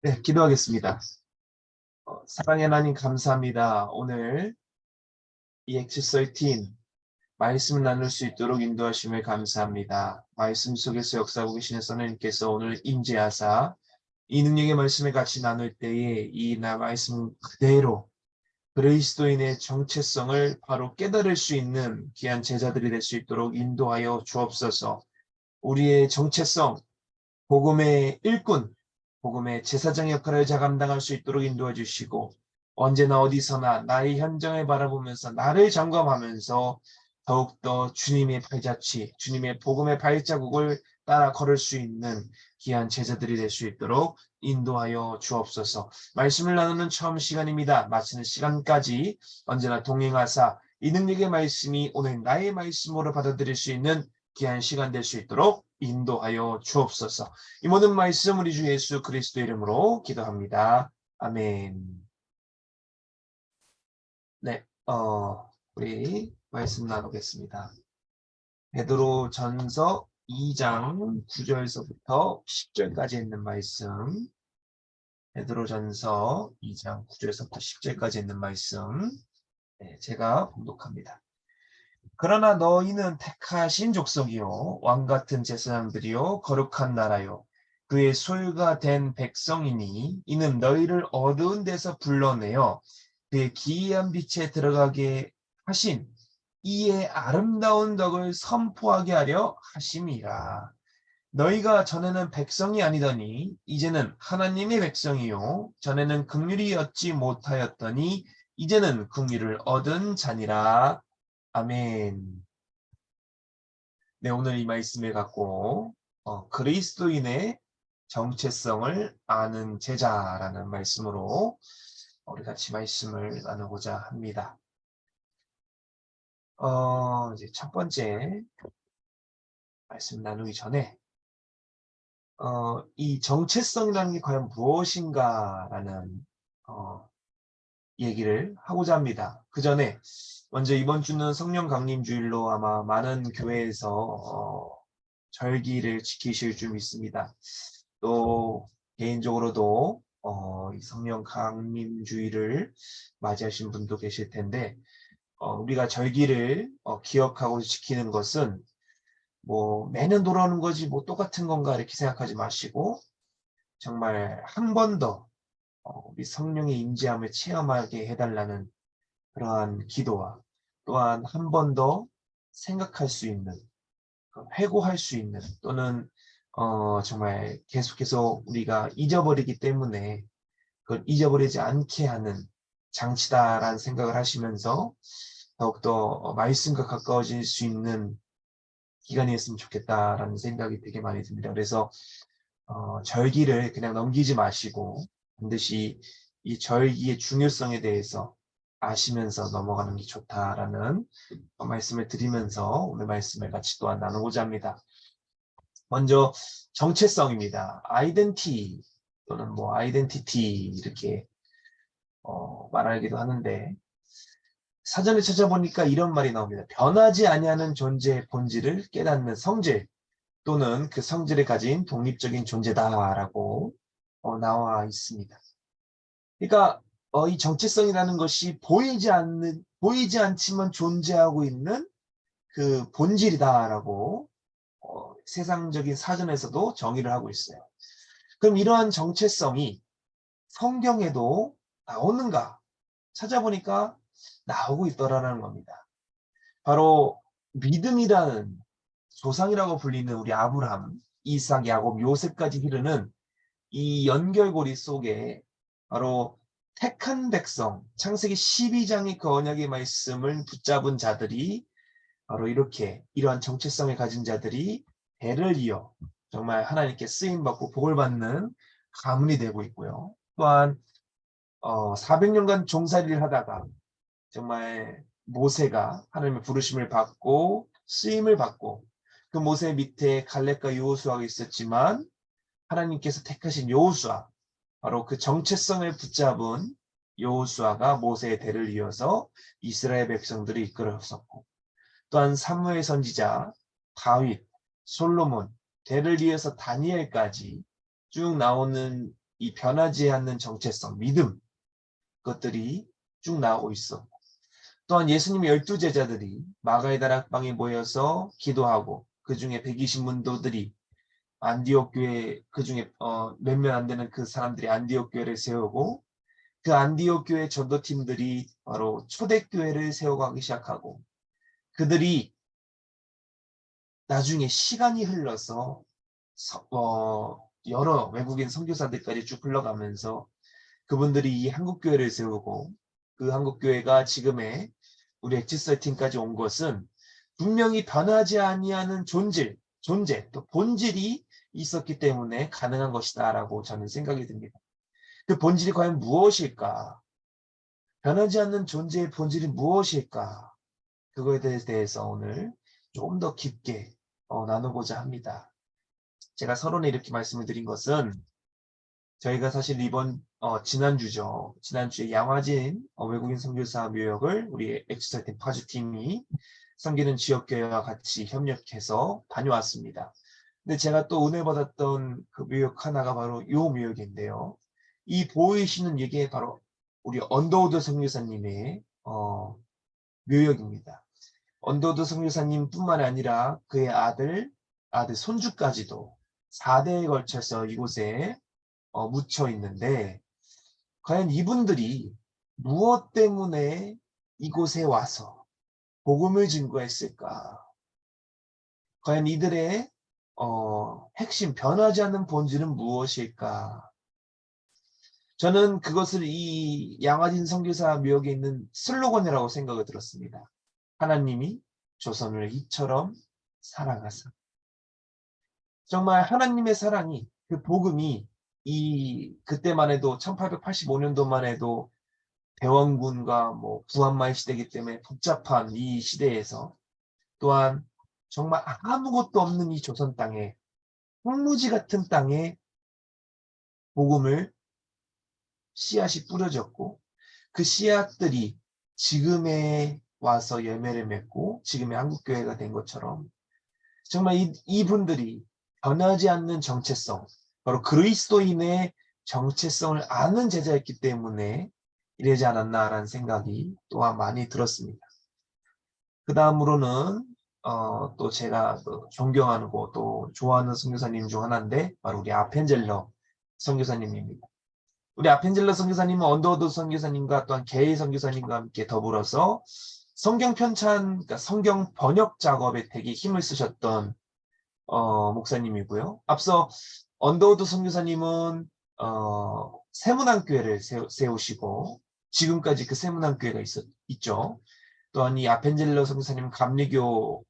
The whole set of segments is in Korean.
네, 기도하겠습니다. 사랑의 하나님 감사합니다. 오늘 EX 13 말씀을 나눌 수 있도록 인도하심을 감사합니다. 말씀 속에서 역사하고 계시는 선생님께서 오늘 임재하사 이 능력의 말씀을 같이 나눌 때에 이 말씀 그대로 그리스도인의 정체성을 바로 깨달을 수 있는 귀한 제자들이 될 수 있도록 인도하여 주옵소서. 우리의 정체성, 복음의 일꾼, 복음의 제사장 역할을 잘 감당할 수 있도록 인도해 주시고 언제나 어디서나 나의 현장을 바라보면서 나를 점검하면서 더욱더 주님의 발자취, 주님의 복음의 발자국을 따라 걸을 수 있는 귀한 제자들이 될 수 있도록 인도하여 주옵소서. 말씀을 나누는 처음 시간입니다. 마치는 시간까지 언제나 동행하사 이 능력의 말씀이 오늘 나의 말씀으로 받아들일 수 있는 귀한 시간 될 수 있도록 인도하여 주옵소서. 이 모든 말씀 우리 주 예수 그리스도 이름으로 기도합니다. 아멘. 네, 우리 말씀 나누겠습니다. 베드로 전서 2장 9절서부터 10절까지 있는 말씀. 베드로 전서 2장 9절서부터 10절까지 있는 말씀. 네, 제가 봉독합니다. 그러나 너희는 택하신 족속이요 왕같은 제사장들이요 거룩한 나라요 그의 소유가 된 백성이니 이는 너희를 어두운 데서 불러내어 그의 기이한 빛에 들어가게 하신 이의 아름다운 덕을 선포하게 하려 하심이라. 너희가 전에는 백성이 아니더니 이제는 하나님의 백성이요 전에는 긍휼이 얻지 못하였더니 이제는 긍휼을 얻은 자니라. 아멘. 네, 오늘 이 말씀을 갖고 그리스도인의 정체성을 아는 제자라는 말씀으로 우리 같이 말씀을 나누고자 합니다. 이제 첫 번째 말씀 나누기 전에 이 정체성이라는 게 과연 무엇인가라는 얘기를 하고자 합니다. 그 전에 먼저 이번 주는 성령 강림 주일로 아마 많은 교회에서 절기를 지키실 줄 믿습니다. 또 개인적으로도 이 성령 강림 주일을 맞이하신 분도 계실 텐데 우리가 절기를 기억하고 지키는 것은 뭐 매년 돌아오는 거지 뭐 똑같은 건가 이렇게 생각하지 마시고 정말 한 번 더 우리 성령의 임재함을 체험하게 해달라는 그러한 기도와 또한 한 번 더 생각할 수 있는 회고할 수 있는 또는 정말 계속해서 우리가 잊어버리기 때문에 그걸 잊어버리지 않게 하는 장치다라는 생각을 하시면서 더욱더 말씀과 가까워질 수 있는 기간이었으면 좋겠다라는 생각이 되게 많이 듭니다. 그래서 절기를 그냥 넘기지 마시고 반드시 이 절기의 중요성에 대해서 아시면서 넘어가는 게 좋다라는 말씀을 드리면서 오늘 말씀을 같이 또한 나누고자 합니다. 먼저 정체성입니다. 아이덴티 또는 뭐 아이덴티티 이렇게 말하기도 하는데 사전에 찾아보니까 이런 말이 나옵니다. 변하지 아니하는 존재의 본질을 깨닫는 성질 또는 그 성질을 가진 독립적인 존재다라고 나와 있습니다. 그러니까 이 정체성이라는 것이 보이지 않지만 존재하고 있는 그 본질이다라고 세상적인 사전에서도 정의를 하고 있어요. 그럼 이러한 정체성이 성경에도 나오는가? 찾아보니까 나오고 있더라는 겁니다. 바로 믿음이라는 조상이라고 불리는 우리 아브라함, 이삭, 야곱, 요셉까지 이르는 이 연결고리 속에 바로 택한 백성, 창세기 12장의 그 언약의 말씀을 붙잡은 자들이 바로 이렇게 이러한 정체성을 가진 자들이 대를 이어 정말 하나님께 쓰임받고 복을 받는 가문이 되고 있고요. 또한 400년간 종살이를 하다가 정말 모세가 하나님의 부르심을 받고 쓰임을 받고 그 모세 밑에 갈렙과 여호수아가 있었지만 하나님께서 택하신 여호수아 바로 그 정체성을 붙잡은 여호수아가 모세의 대를 이어서 이스라엘 백성들을 이끌었었고 또한 사무엘 선지자, 다윗, 솔로몬, 대를 이어서 다니엘까지 쭉 나오는 이 변하지 않는 정체성, 믿음, 것들이 쭉 나오고 있어. 또한 예수님의 12제자들이 마가의 다락방에 모여서 기도하고 그 중에 120문도들이 안디옥 교회 그 중에 몇몇 안 되는 그 사람들이 안디옥 교회를 세우고 그 안디옥 교회 전도팀들이 바로 초대교회를 세워가기 시작하고 그들이 나중에 시간이 흘러서 여러 외국인 선교사들까지 쭉 흘러가면서 그분들이 이 한국교회를 세우고 그 한국교회가 지금의 우리 엑지설팀까지 온 것은 분명히 변하지 아니하는 존재, 또 본질이 있었기 때문에 가능한 것이다라고 저는 생각이 듭니다. 그 본질이 과연 무엇일까? 변하지 않는 존재의 본질이 무엇일까? 그거에 대해서 오늘 조금 더 깊게 나누고자 합니다. 제가 서론에 이렇게 말씀을 드린 것은 저희가 사실 이번 지난주죠. 지난주에 양화진 외국인 선교사 묘역을 우리 엑스설팀 파주팀이 섬기는 지역교회와 같이 협력해서 다녀왔습니다. 근데 제가 또 은혜 받았던 그 묘역 하나가 바로 이 묘역인데요. 이 보이시는 이게 바로 우리 언더우드 선교사님의 묘역입니다. 언더우드 선교사님 뿐만 아니라 그의 아들 손주까지도 4대에 걸쳐서 이곳에 묻혀 있는데 과연 이분들이 무엇 때문에 이곳에 와서 복음을 증거했을까? 과연 이들의 핵심 변하지 않는 본질은 무엇일까? 저는 그것을 이 양화진 선교사 묘역에 있는 슬로건이라고 생각을 들었습니다. 하나님이 조선을 이처럼 사랑하사. 정말 하나님의 사랑이 그 복음이 그때만 해도 1885년도만 해도 대원군과 구한말 시대이기 때문에 복잡한 이 시대에서 또한 정말 아무것도 없는 이 조선 땅에 황무지 같은 땅에 복음을 씨앗이 뿌려졌고 그 씨앗들이 지금에 와서 열매를 맺고 지금의 한국교회가 된 것처럼 정말 이분들이 변하지 않는 정체성, 바로 그리스도인의 정체성을 아는 제자였기 때문에 이러지 않았나라는 생각이 또한 많이 들었습니다. 그 다음으로는 또 제가 존경하고 또 좋아하는 선교사님 중 하나인데 바로 우리 아펜젤러 선교사님입니다. 우리 아펜젤러 선교사님은 언더우드 선교사님과 또한 게이 선교사님과 함께 더불어서 성경 편찬, 그러니까 성경 번역 작업에 되게 힘을 쓰셨던 목사님이고요. 앞서 언더우드 선교사님은 세문안교회를 세우시고 지금까지 그 세문안교회가 있죠. 또한 이 아펜젤러 선교사님은 감리교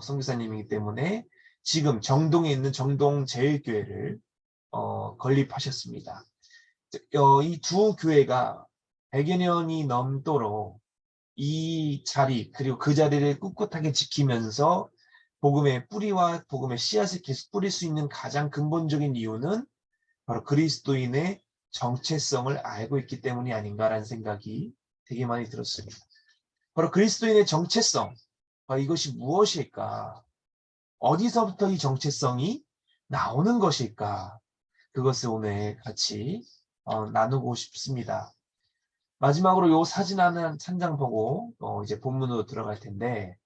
선교사님이기 때문에 지금 정동에 있는 정동 제일교회를 건립하셨습니다. 이 두 교회가 100여 년이 넘도록 이 자리 그리고 그 자리를 꿋꿋하게 지키면서 복음의 뿌리와 복음의 씨앗을 계속 뿌릴 수 있는 가장 근본적인 이유는 바로 그리스도인의 정체성을 알고 있기 때문이 아닌가라는 생각이 되게 많이 들었습니다. 바로 그리스도인의 정체성, 이것이 무엇일까? 어디서부터 이 정체성이 나오는 것일까? 그것을 오늘 같이 나누고 싶습니다. 마지막으로 요 사진 한 장 보고 이제 본문으로 들어갈 텐데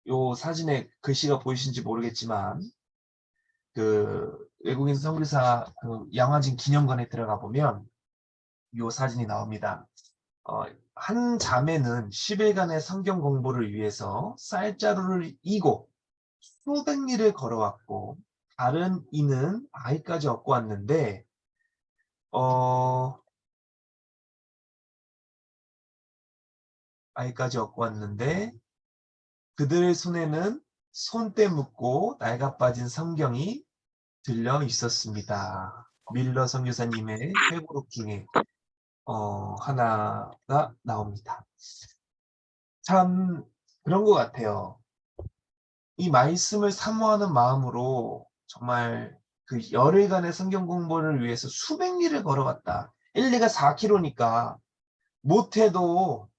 요 사진에 글씨가 보이신지 모르겠지만 그 외국인 선교사 그 양화진 기념관에 들어가 보면 요 사진이 나옵니다. 한 자매는 10일간의 성경 공부를 위해서 쌀자루를 이고 수백 리를 걸어왔고 다른 이는 아이까지 얻고 왔는데 그들의 손에는 손때 묻고 낡아 빠진 성경이 들려 있었습니다. 밀러 선교사님의 회고록 중에 하나가 나옵니다. 참 그런 것 같아요. 이 말씀을 사모하는 마음으로 정말 그 열흘간의 성경 공부를 위해서 수백 리를 걸어갔다. 1리가 4km니까 못해도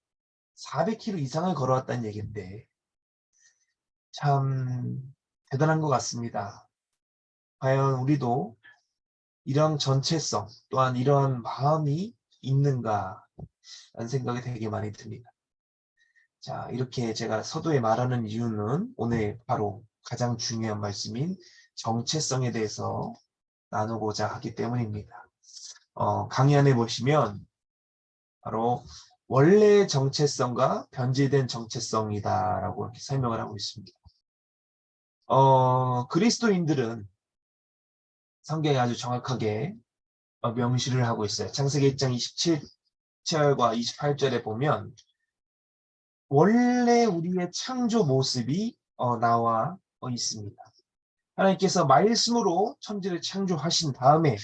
400km 이상을 걸어왔다는 얘기인데 참 대단한 것 같습니다. 과연 우리도 이런 전체성 또한 이러한 마음이 있는가 라는 생각이 되게 많이 듭니다. 자, 이렇게 제가 서두에 말하는 이유는 오늘 바로 가장 중요한 말씀인 정체성에 대해서 나누고자 하기 때문입니다. 강의 안에 보시면 바로 원래의 정체성과 변질된 정체성이다라고 이렇게 설명을 하고 있습니다. 그리스도인들은 성경에 아주 정확하게 명시를 하고 있어요. 창세기 1장 27절과 28절에 보면 원래 우리의 창조 모습이 나와 있습니다. 하나님께서 말씀으로 천지를 창조하신 다음에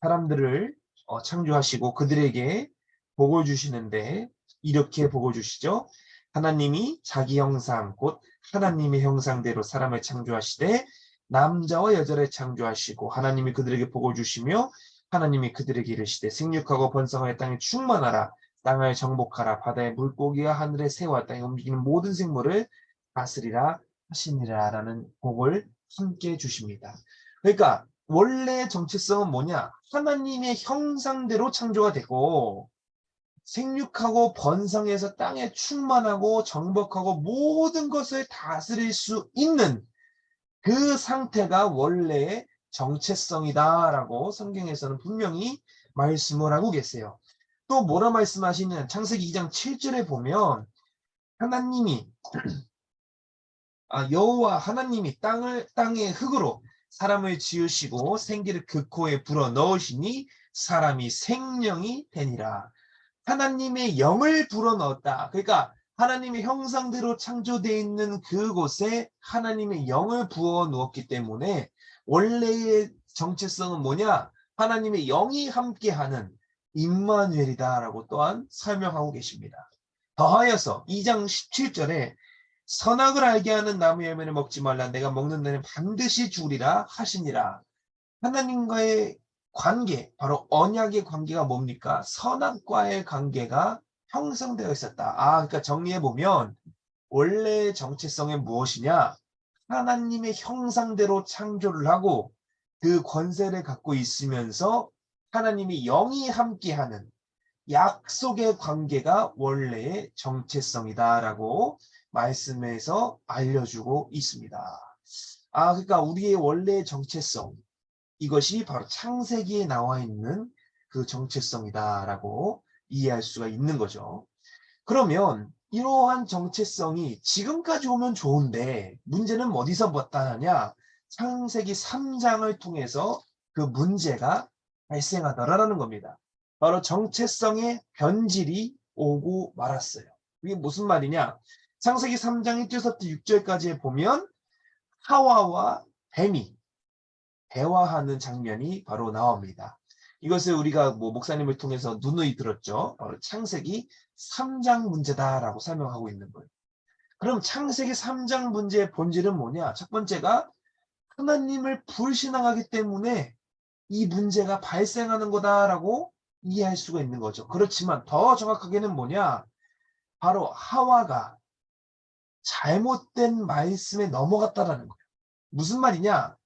사람들을 창조하시고 그들에게 복을 주시는데 이렇게 복을 주시죠. 하나님이 자기 형상 곧 하나님의 형상대로 사람을 창조하시되 남자와 여자를 창조하시고 하나님이 그들에게 복을 주시며 하나님이 그들에게 이르시되 생육하고 번성하여 땅에 충만하라 땅을 정복하라 바다의 물고기와 하늘의 새와 땅에 움직이는 모든 생물을 다스리라 하시니라 라는 복을 함께 주십니다. 그러니까 원래 정체성은 뭐냐? 하나님의 형상대로 창조가 되고 생육하고 번성해서 땅에 충만하고 정복하고 모든 것을 다스릴 수 있는 그 상태가 원래의 정체성이다라고 성경에서는 분명히 말씀을 하고 계세요. 또 뭐라 말씀하시는 창세기 2장 7절에 보면 하나님이 여호와 하나님이 땅의 흙으로 사람을 지으시고 생기를 그 코에 불어 넣으시니 사람이 생명이 되니라. 하나님의 영을 불어 넣었다. 그러니까 하나님의 형상대로 창조되어 있는 그곳에 하나님의 영을 부어 넣었기 때문에 원래의 정체성은 뭐냐? 하나님의 영이 함께하는 임마누엘이다라고 또한 설명하고 계십니다. 더하여서 2장 17절에 선악을 알게 하는 나무 열매를 먹지 말라. 내가 먹는 데는 반드시 죽으리라 하시니라. 하나님과의 관계, 바로 언약의 관계가 뭡니까? 선악과의 관계가 형성되어 있었다. 그러니까 정리해보면 원래의 정체성은 무엇이냐? 하나님의 형상대로 창조를 하고 그 권세를 갖고 있으면서 하나님이 영이 함께하는 약속의 관계가 원래의 정체성이다라고 말씀에서 알려주고 있습니다. 그러니까 우리의 원래의 정체성, 이것이 바로 창세기에 나와 있는 그 정체성이다라고 이해할 수가 있는 거죠. 그러면 이러한 정체성이 지금까지 오면 좋은데 문제는 어디서 나타나냐? 창세기 3장을 통해서 그 문제가 발생하더라라는 겁니다. 바로 정체성의 변질이 오고 말았어요. 이게 무슨 말이냐? 창세기 3장 1절부터 6절까지에 보면 하와와 뱀이 대화하는 장면이 바로 나옵니다. 이것을 우리가 목사님을 통해서 누누이 들었죠. 바로 창세기 3장 문제다라고 설명하고 있는 거예요. 그럼 창세기 3장 문제의 본질은 뭐냐? 첫 번째가 하나님을 불신앙하기 때문에 이 문제가 발생하는 거다라고 이해할 수가 있는 거죠. 그렇지만 더 정확하게는 뭐냐? 바로 하와가 잘못된 말씀에 넘어갔다라는 거예요. 무슨 말이냐?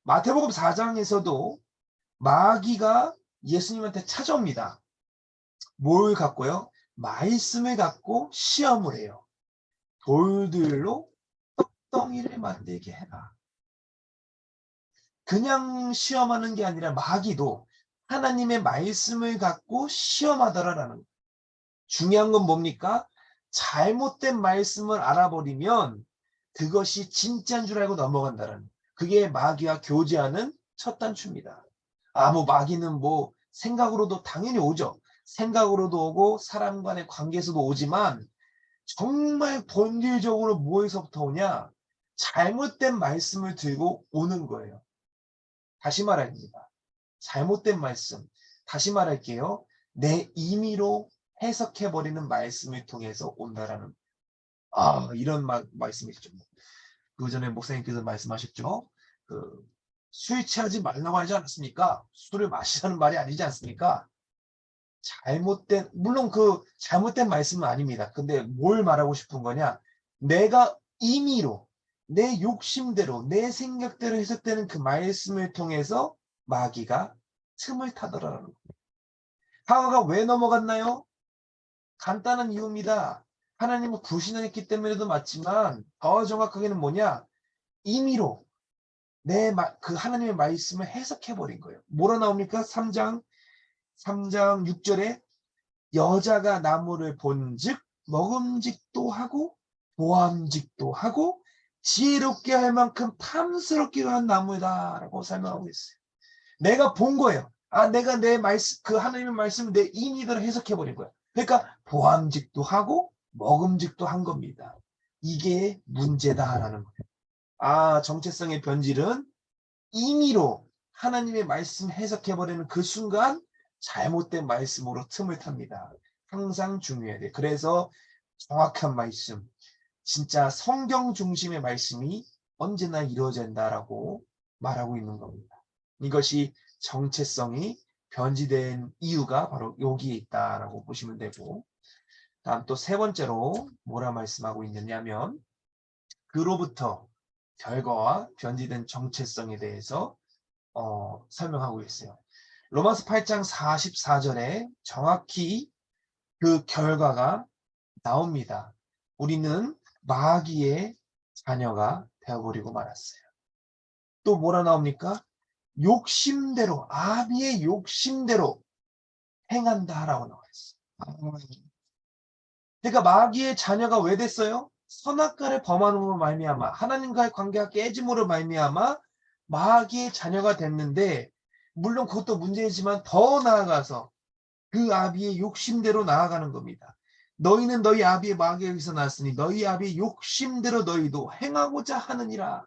마태복음 4장에서도 마귀가 예수님한테 찾아옵니다. 뭘 갖고요? 말씀을 갖고 시험을 해요. 돌들로 떡덩이를 만들게 해라. 그냥 시험하는 게 아니라 마귀도 하나님의 말씀을 갖고 시험하더라라는 거예요. 중요한 건 뭡니까? 잘못된 말씀을 알아버리면 그것이 진짜인 줄 알고 넘어간다는 거예요. 그게 마귀와 교제하는 첫 단추입니다. 마귀는 생각으로도 당연히 오죠. 생각으로도 오고 사람 간의 관계에서도 오지만 정말 본질적으로 뭐에서부터 오냐? 잘못된 말씀을 들고 오는 거예요. 다시 말합니다. 잘못된 말씀. 다시 말할게요. 내 임의로 해석해버리는 말씀을 통해서 온다라는 이런 말씀이죠. 그 전에 목사님께서 말씀하셨죠. 술 취하지 말라고 하지 않았습니까? 술을 마시라는 말이 아니지 않습니까? 물론 그 잘못된 말씀은 아닙니다. 근데 뭘 말하고 싶은 거냐? 내가 임의로, 내 욕심대로, 내 생각대로 해석되는 그 말씀을 통해서 마귀가 틈을 타더라라는 거예요. 하와가 왜 넘어갔나요? 간단한 이유입니다. 하나님은 불신했기 때문에도 맞지만 더 정확하게는 뭐냐? 임의로 그 하나님의 말씀을 해석해버린 거예요. 뭐라 나옵니까? 3장 6절에 여자가 나무를 본즉 먹음직도 하고 보암직도 하고 지혜롭게 할 만큼 탐스럽기도 한 나무다라고 설명하고 있어요. 내가 본 거예요. 내가 내 말씀, 그 하나님의 말씀을 내 임의대로 해석해버린 거예요. 그러니까 보암직도 하고 먹음직도 한 겁니다. 이게 문제다라는 거예요. 정체성의 변질은 임의로 하나님의 말씀 해석해버리는 그 순간 잘못된 말씀으로 틈을 탑니다. 항상 중요해야 돼. 그래서 정확한 말씀, 진짜 성경 중심의 말씀이 언제나 이루어진다라고 말하고 있는 겁니다. 이것이 정체성이 변질된 이유가 바로 여기에 있다라고 보시면 되고, 다음 또 세 번째로 뭐라 말씀하고 있느냐면 그로부터 결과와 변질된 정체성에 대해서 설명하고 있어요. 로마서 8장 44절에 정확히 그 결과가 나옵니다. 우리는 마귀의 자녀가 되어버리고 말았어요. 또 뭐라 나옵니까? 욕심대로, 아비의 욕심대로 행한다라고 나와 있어요. 그러니까 마귀의 자녀가 왜 됐어요? 선악과를 범함으로 말미암아 하나님과의 관계가 깨짐으로 말미암아 마귀의 자녀가 됐는데, 물론 그것도 문제이지만 더 나아가서 그 아비의 욕심대로 나아가는 겁니다. 너희는 너희 아비의 마귀에게서 났으니 너희 아비의 욕심대로 너희도 행하고자 하느니라.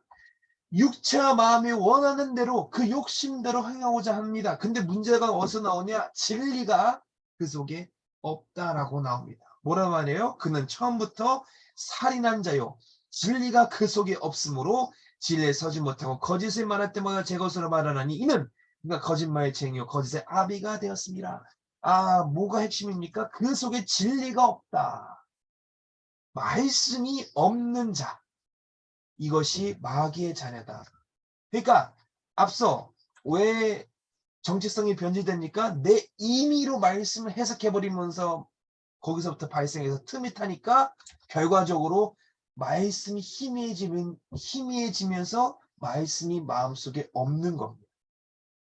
육체와 마음이 원하는 대로 그 욕심대로 행하고자 합니다. 근데 문제가 어디서 나오냐? 진리가 그 속에 없다라고 나옵니다. 뭐라 말해요? 그는 처음부터 살인한 자요, 진리가 그 속에 없으므로 진리에 서지 못하고 거짓을 말할 때마다 제 것으로 말하나니 이는 그가 거짓말의 쟁이요 거짓의 아비가 되었습니다. 뭐가 핵심입니까? 그 속에 진리가 없다. 말씀이 없는 자, 이것이 마귀의 자녀다. 그러니까 앞서 왜 정체성이 변질됩니까? 내 임의로 말씀을 해석해버리면서 거기서부터 발생해서 틈이 타니까 결과적으로 말씀이 희미해지면서 말씀이 마음속에 없는 겁니다.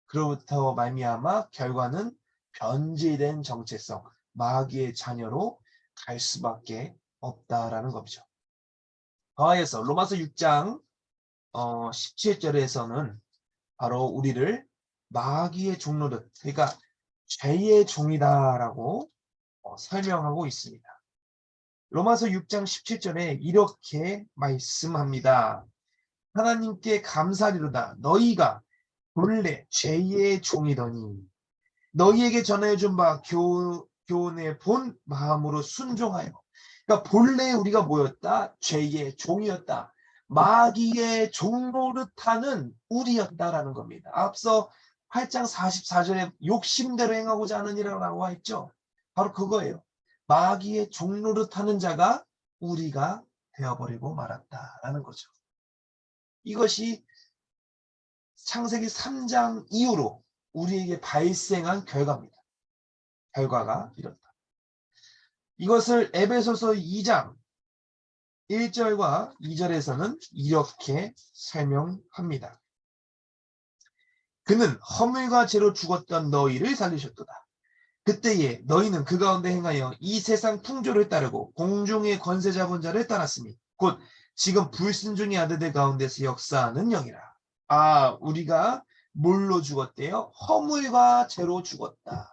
그로부터 말미암아 결과는 변질된 정체성, 마귀의 자녀로 갈 수밖에 없다라는 거죠. 더하여서 로마서 6장 17절에서는 바로 우리를 마귀의 종노릇, 그러니까 죄의 종이다라고 설명하고 있습니다. 로마서 6장 17절에 이렇게 말씀합니다. 하나님께 감사리로다. 너희가 본래 죄의 종이더니 너희에게 전해준 바 교훈의 본 마음으로 순종하여. 그러니까 본래 우리가 뭐였다? 죄의 종이었다. 마귀의 종노릇하는 우리였다라는 겁니다. 앞서 8장 44절에 욕심대로 행하고자 하느니라고 했죠. 바로 그거예요. 마귀의 종노릇하는 자가 우리가 되어버리고 말았다라는 거죠. 이것이 창세기 3장 이후로 우리에게 발생한 결과입니다. 결과가 이렇다. 이것을 에베소서 2장 1절과 2절에서는 이렇게 설명합니다. 그는 허물과 죄로 죽었던 너희를 살리셨도다. 그때에 너희는 그 가운데 행하여 이 세상 풍조를 따르고 공중의 권세 잡은 자를 따랐으니 곧 지금 불순종의 아들들 가운데서 역사하는 영이라. 우리가 뭘로 죽었대요? 허물과 죄로 죽었다.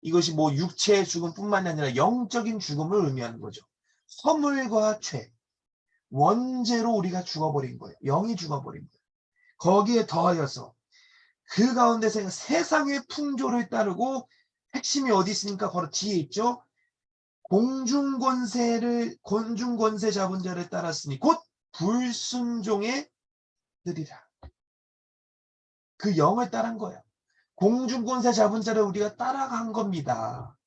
이것이 육체의 죽음뿐만 아니라 영적인 죽음을 의미하는 거죠. 허물과 죄, 원죄로 우리가 죽어버린 거예요. 영이 죽어버린 거예요. 거기에 더하여서 그 가운데서 세상의 풍조를 따르고, 핵심이 어디 있습니까? 바로 뒤에 있죠. 공중권세 잡은 자를 따랐으니 곧 불순종의 들이라. 그 영을 따른 거예요. 공중권세 잡은 자를 우리가 따라간 겁니다.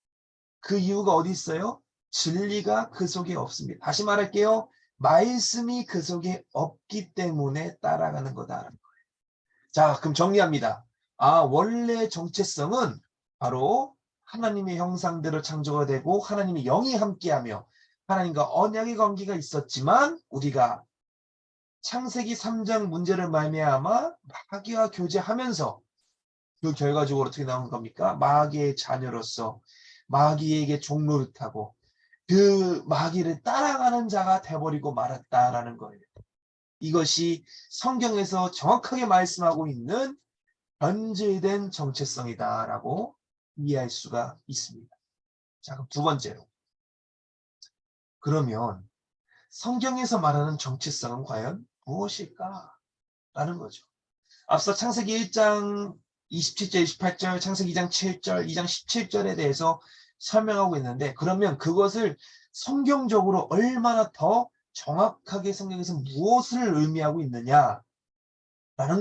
그 이유가 어디 있어요? 진리가 그 속에 없습니다. 다시 말할게요. 말씀이 그 속에 없기 때문에 따라가는 거다라는 거예요. 자, 그럼 정리합니다. 원래 정체성은 바로 하나님의 형상대로 창조가 되고 하나님의 영이 함께하며 하나님과 언약의 관계가 있었지만 우리가 창세기 3장 문제를 말미암아 마귀와 교제하면서 그 결과적으로 어떻게 나온 겁니까? 마귀의 자녀로서 마귀에게 종노릇하고 그 마귀를 따라가는 자가 돼버리고 말았다라는 거예요. 이것이 성경에서 정확하게 말씀하고 있는 변질된 정체성이다라고 이해할 수가 있습니다. 자, 그럼 두 번째로. 그러면 성경에서 말하는 정체성은 과연 무엇일까? 라는 거죠. 앞서 창세기 1장 27절, 28절, 창세기 2장 7절, 2장 17절에 대해서 설명하고 있는데 그러면 그것을 성경적으로 얼마나 더 정확하게 성경에서 무엇을 의미하고 있느냐라는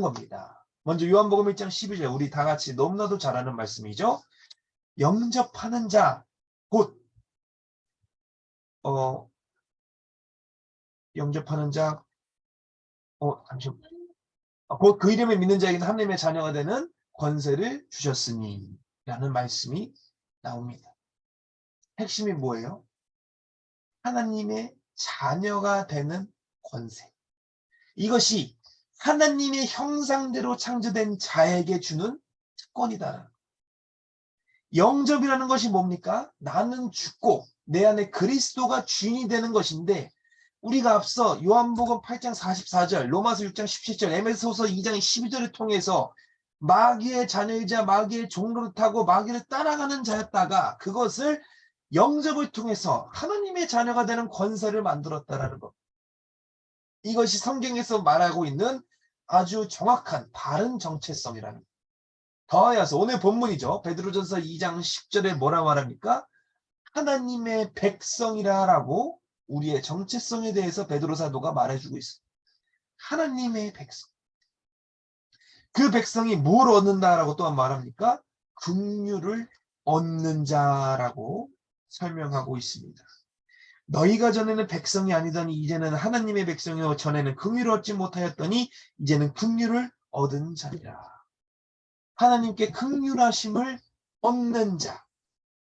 겁니다. 먼저 요한복음 1장 12절 우리 다 같이 너무나도 잘 아는 말씀이죠. 영접하는 자, 곧 영접하는 자, 잠시만. 곧 그 이름을 믿는 자에게는 하나님의 자녀가 되는 권세를 주셨으니 라는 말씀이 나옵니다. 핵심이 뭐예요? 하나님의 자녀가 되는 권세. 이것이 하나님의 형상대로 창조된 자에게 주는 특권이다. 영접이라는 것이 뭡니까? 나는 죽고 내 안에 그리스도가 주인이 되는 것인데 우리가 앞서 요한복음 8장 44절, 로마서 6장 17절, 에베소서 2장 12절을 통해서 마귀의 자녀이자 마귀의 종노릇하고 마귀를 따라가는 자였다가 그것을 영접을 통해서 하나님의 자녀가 되는 권세를 만들었다라는 것. 이것이 성경에서 말하고 있는 아주 정확한 바른 정체성이라는 것. 더하여서 오늘 본문이죠. 베드로전서 2장 10절에 뭐라 말합니까? 하나님의 백성이라고 우리의 정체성에 대해서 베드로 사도가 말해주고 있습니다. 하나님의 백성. 그 백성이 뭘 얻는다라고 또한 말합니까? 긍휼을 얻는 자라고 설명하고 있습니다. 너희가 전에는 백성이 아니더니 이제는 하나님의 백성이요 전에는 긍휼을 얻지 못하였더니 이제는 긍휼을 얻은 자리라. 하나님께 긍휼하심을 얻는 자,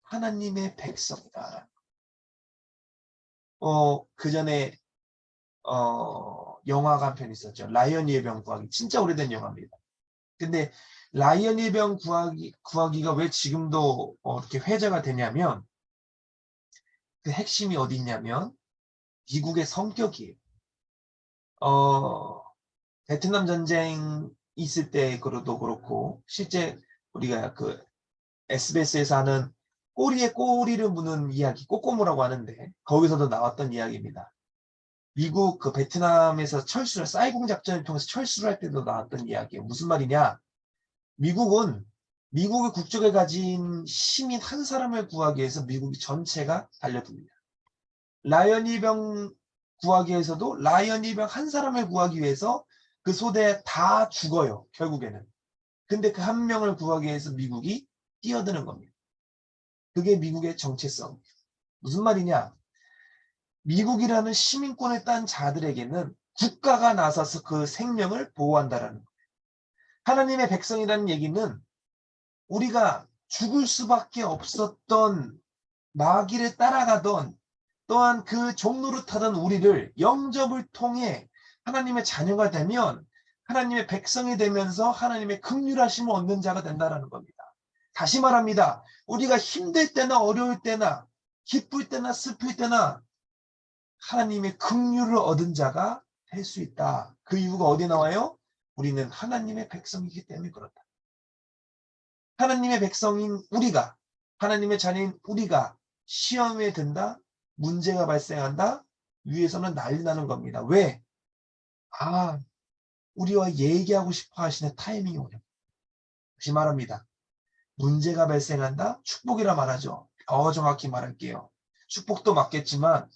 하나님의 백성이다. 그 전에 영화가 한 편 있었죠. 라이언 병 구하기. 진짜 오래된 영화입니다. 근데 라이언 병 구하기가 왜 지금도 이렇게 회자가 되냐면 그 핵심이 어디 있냐면 미국의 성격이에요. 베트남 전쟁 있을 때도 그렇고 실제 우리가 그 SBS에서 하는 꼬리에 꼬리를 무는 이야기, 꼬꼬무라고 하는데 거기서도 나왔던 이야기입니다. 미국 그 베트남에서 철수를 사이공 작전을 통해서 철수를 할 때도 나왔던 이야기예요. 무슨 말이냐? 미국은 미국의 국적을 가진 시민 한 사람을 구하기 위해서 미국이 전체가 달려듭니다. 라이언 일병 구하기 위해서도 라이언 일병 한 사람을 구하기 위해서 그 소대에 다 죽어요. 결국에는. 근데 그 한 명을 구하기 위해서 미국이 뛰어드는 겁니다. 그게 미국의 정체성. 무슨 말이냐? 미국이라는 시민권을 딴 자들에게는 국가가 나서서 그 생명을 보호한다라는 거예요. 하나님의 백성이라는 얘기는 우리가 죽을 수밖에 없었던 마귀를 따라가던 또한 그 종노릇하던 우리를 영접을 통해 하나님의 자녀가 되면 하나님의 백성이 되면서 하나님의 긍휼하심을 얻는 자가 된다는 겁니다. 다시 말합니다. 우리가 힘들 때나 어려울 때나 기쁠 때나 슬플 때나 하나님의 긍휼을 얻은 자가 될 수 있다. 그 이유가 어디 나와요? 우리는 하나님의 백성이기 때문에 그렇다. 하나님의 백성인 우리가, 하나님의 자녀인 우리가 시험에 든다, 문제가 발생한다, 위에서는 난리 나는 겁니다. 왜? 우리와 얘기하고 싶어 하시는 타이밍이 오죠. 다시 말합니다. 문제가 발생한다, 축복이라 말하죠. 더 정확히 말할게요. 축복도 맞겠지만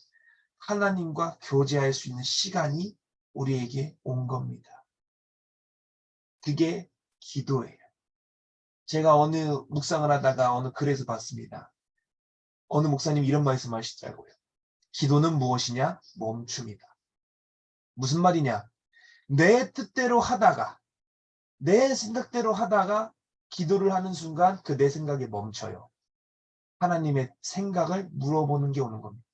하나님과 교제할 수 있는 시간이 우리에게 온 겁니다. 그게 기도예요. 제가 어느 묵상을 하다가 어느 글에서 봤습니다. 어느 목사님이 이런 말씀 하시더라고요. 기도는 무엇이냐? 멈춤이다. 무슨 말이냐? 내 뜻대로 하다가 내 생각대로 하다가 기도를 하는 순간 그 내 생각이 멈춰요. 하나님의 생각을 물어보는 게 오는 겁니다.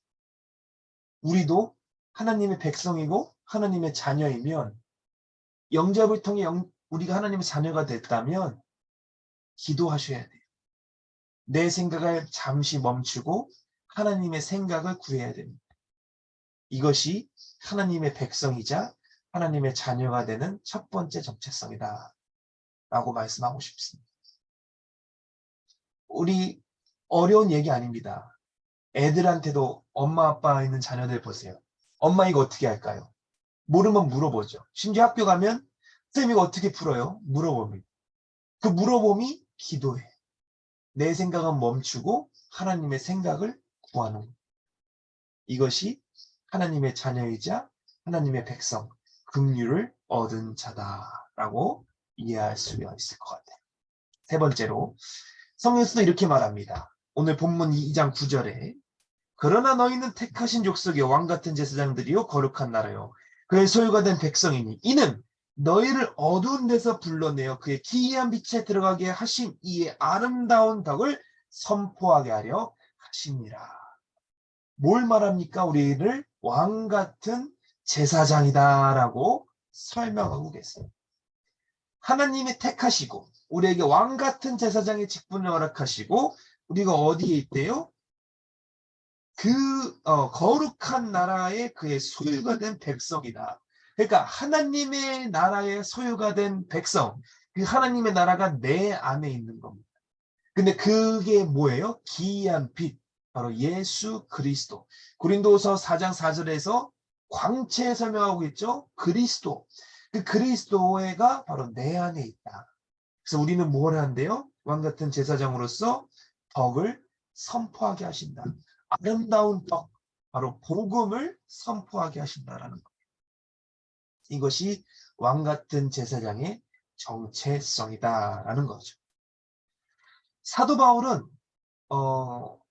우리도 하나님의 백성이고 하나님의 자녀이면 영접을 통해 우리가 하나님의 자녀가 됐다면 기도하셔야 돼요. 내 생각을 잠시 멈추고 하나님의 생각을 구해야 됩니다. 이것이 하나님의 백성이자 하나님의 자녀가 되는 첫 번째 정체성이다 라고 말씀하고 싶습니다. 우리 어려운 얘기 아닙니다. 애들한테도 엄마 아빠 있는 자녀들 보세요. 엄마 이거 어떻게 할까요? 모르면 물어보죠. 심지어 학교 가면 선생님 이거 어떻게 풀어요? 물어봅니다. 그 물어봄이 기도해. 내 생각은 멈추고 하나님의 생각을 구하는 것. 이것이 하나님의 자녀이자 하나님의 백성, 긍휼을 얻은 자다라고 이해할 수가 있을 것 같아요. 세 번째로 성경에서도 이렇게 말합니다. 오늘 본문 2장 9절에 그러나 너희는 택하신 족속의 왕같은 제사장들이요 거룩한 나라요 그의 소유가 된 백성이니 이는 너희를 어두운 데서 불러내어 그의 기이한 빛에 들어가게 하신 이의 아름다운 덕을 선포하게 하려 하시니라. 뭘 말합니까? 우리를 왕같은 제사장이다라고 설명하고 계세요. 하나님이 택하시고 우리에게 왕같은 제사장의 직분을 허락하시고 우리가 어디에 있대요? 거룩한 나라의 그의 소유가 된 백성이다. 그러니까 하나님의 나라의 소유가 된 백성, 그 하나님의 나라가 내 안에 있는 겁니다. 근데 그게 뭐예요? 기이한 빛, 바로 예수 그리스도. 고린도서 4장 4절에서 광채 설명하고 있죠? 그리스도. 그 그리스도가 바로 내 안에 있다. 그래서 우리는 뭘 한대요? 왕같은 제사장으로서 덕을 선포하게 하신다. 아름다운 덕, 바로 복음을 선포하게 하신다라는 겁니다. 이것이 왕같은 제사장의 정체성이다라는 거죠. 사도 바울은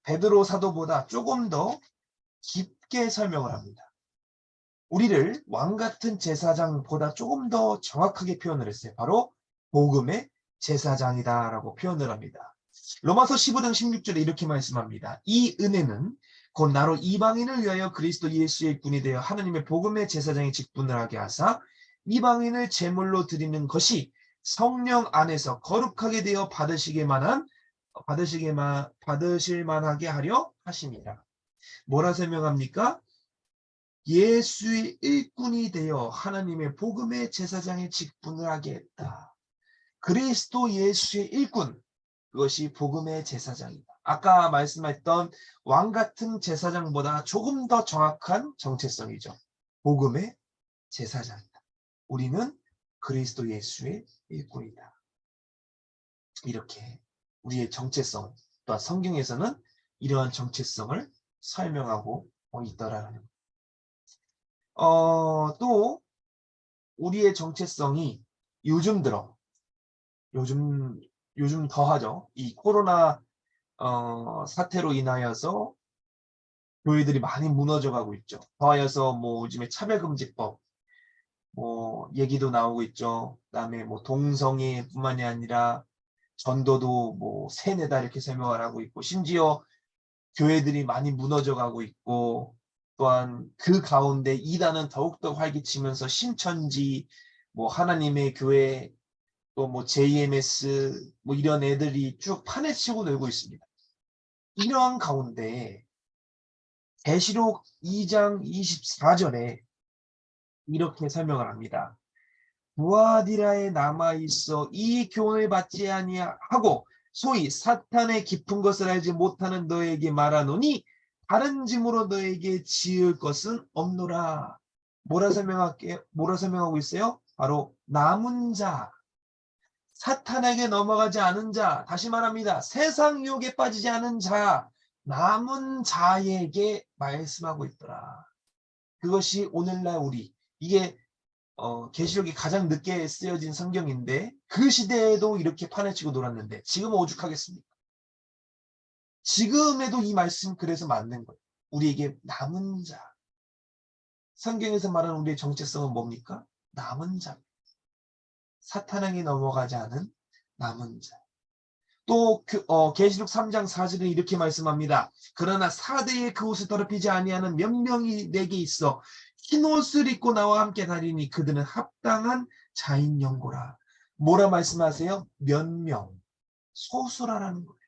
베드로 사도보다 조금 더 깊게 설명을 합니다. 우리를 왕같은 제사장보다 조금 더 정확하게 표현을 했어요. 바로 복음의 제사장이다라고 표현을 합니다. 로마서 15장 16절에 이렇게 말씀합니다. 이 은혜는 곧 나로 이방인을 위하여 그리스도 예수의 분이 되어 하나님의 복음의 제사장의 직분을 하게 하사 이방인을 제물로 드리는 것이 성령 안에서 거룩하게 되어 받으실 만하게 하려 하심이라. 뭐라 설명합니까? 예수의 일꾼이 되어 하나님의 복음의 제사장의 직분을 하게 했다. 그리스도 예수의 일꾼, 그것이 복음의 제사장이다. 아까 말씀했던 왕같은 제사장보다 조금 더 정확한 정체성이죠. 복음의 제사장이다. 우리는 그리스도 예수의 일꾼이다. 이렇게 우리의 정체성, 또한 성경에서는 이러한 정체성을 설명하고 있더라는 것. 또 우리의 정체성이 요즘 들어 요즘 더하죠. 이 코로나 사태로 인하여서 교회들이 많이 무너져 가고 있죠. 더하여서 뭐 요즘에 차별금지법 뭐 얘기도 나오고 있죠. 그다음에 뭐 동성애뿐만이 아니라 전도도 뭐 세뇌다 이렇게 설명을 하고 있고 심지어 교회들이 많이 무너져 가고 있고 또한 그 가운데 이단은 더욱더 활기치면서 신천지 뭐 하나님의 교회 또 뭐 JMS 뭐 이런 애들이 쭉 판에 치고 놀고 있습니다. 이러한 가운데 계시록 2장 24절에 이렇게 설명을 합니다. 무아디라에 남아있어 이 교훈을 받지 아니하고 소위 사탄의 깊은 것을 알지 못하는 너에게 말하노니 다른 짐으로 너에게 지을 것은 없노라. 뭐라 설명하고 있어요? 바로 남은 자, 사탄에게 넘어가지 않은 자, 다시 말합니다. 세상 유혹에 빠지지 않은 자, 남은 자에게 말씀하고 있더라. 그것이 오늘날 우리, 이게 계시록이 가장 늦게 쓰여진 성경인데 그 시대에도 이렇게 판을 치고 놀았는데 지금은 오죽하겠습니까? 지금에도 이 말씀 그래서 맞는 거예요. 우리에게 남은 자. 성경에서 말하는 우리의 정체성은 뭡니까? 남은 자. 사탄에게 넘어가지 않은 남은 자. 또 계시록 3장 4절에 이렇게 말씀합니다. 그러나 사대에 그 옷을 더럽히지 아니하는 몇 명이 내게 있어 흰 옷을 입고 나와 함께 다니니 그들은 합당한 자인 연고라. 뭐라 말씀하세요? 몇 명, 소수라라는 거예요.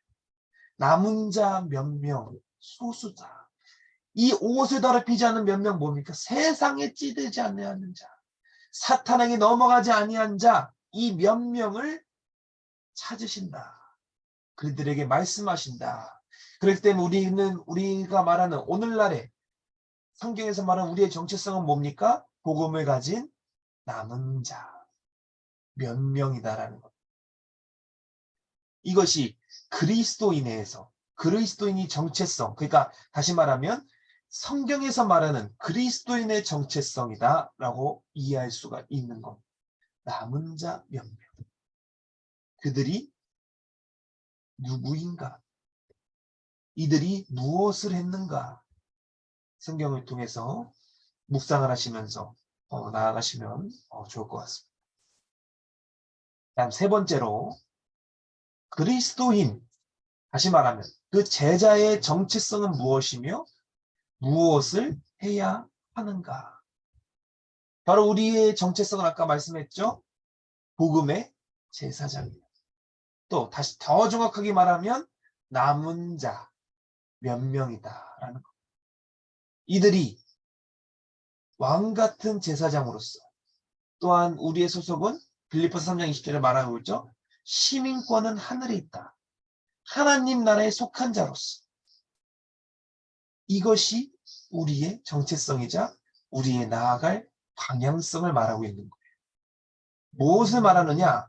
남은 자 몇 명, 소수자. 이 옷을 더럽히지 않는 몇 명 뭡니까? 세상에 찌들지 아니하는 자, 사탄에게 넘어가지 아니한 자, 이 몇 명을 찾으신다. 그들에게 말씀하신다. 그렇기 때문에 우리가 말하는 오늘날의 성경에서 말하는 우리의 정체성은 뭡니까? 복음을 가진 남은 자 몇 명이다라는 것. 이것이 그리스도인에서 그리스도인이 정체성, 그러니까 다시 말하면 성경에서 말하는 그리스도인의 정체성이다라고 이해할 수가 있는 겁니다. 남은 자 몇 명. 그들이 누구인가? 이들이 무엇을 했는가? 성경을 통해서 묵상을 하시면서 나아가시면 좋을 것 같습니다. 다음 세 번째로 그리스도인, 다시 말하면 그 제자의 정체성은 무엇이며 무엇을 해야 하는가? 바로 우리의 정체성은 아까 말씀했죠. 복음의 제사장이다. 또 다시 더 정확하게 말하면 남은 자 몇 명이다라는 것. 이들이 왕 같은 제사장으로서 또한 우리의 소속은 빌립보서 3장 20절에 말하고 있죠. 시민권은 하늘에 있다. 하나님 나라에 속한 자로서 이것이 우리의 정체성이자 우리의 나아갈 방향성을 말하고 있는 거예요. 무엇을 말하느냐?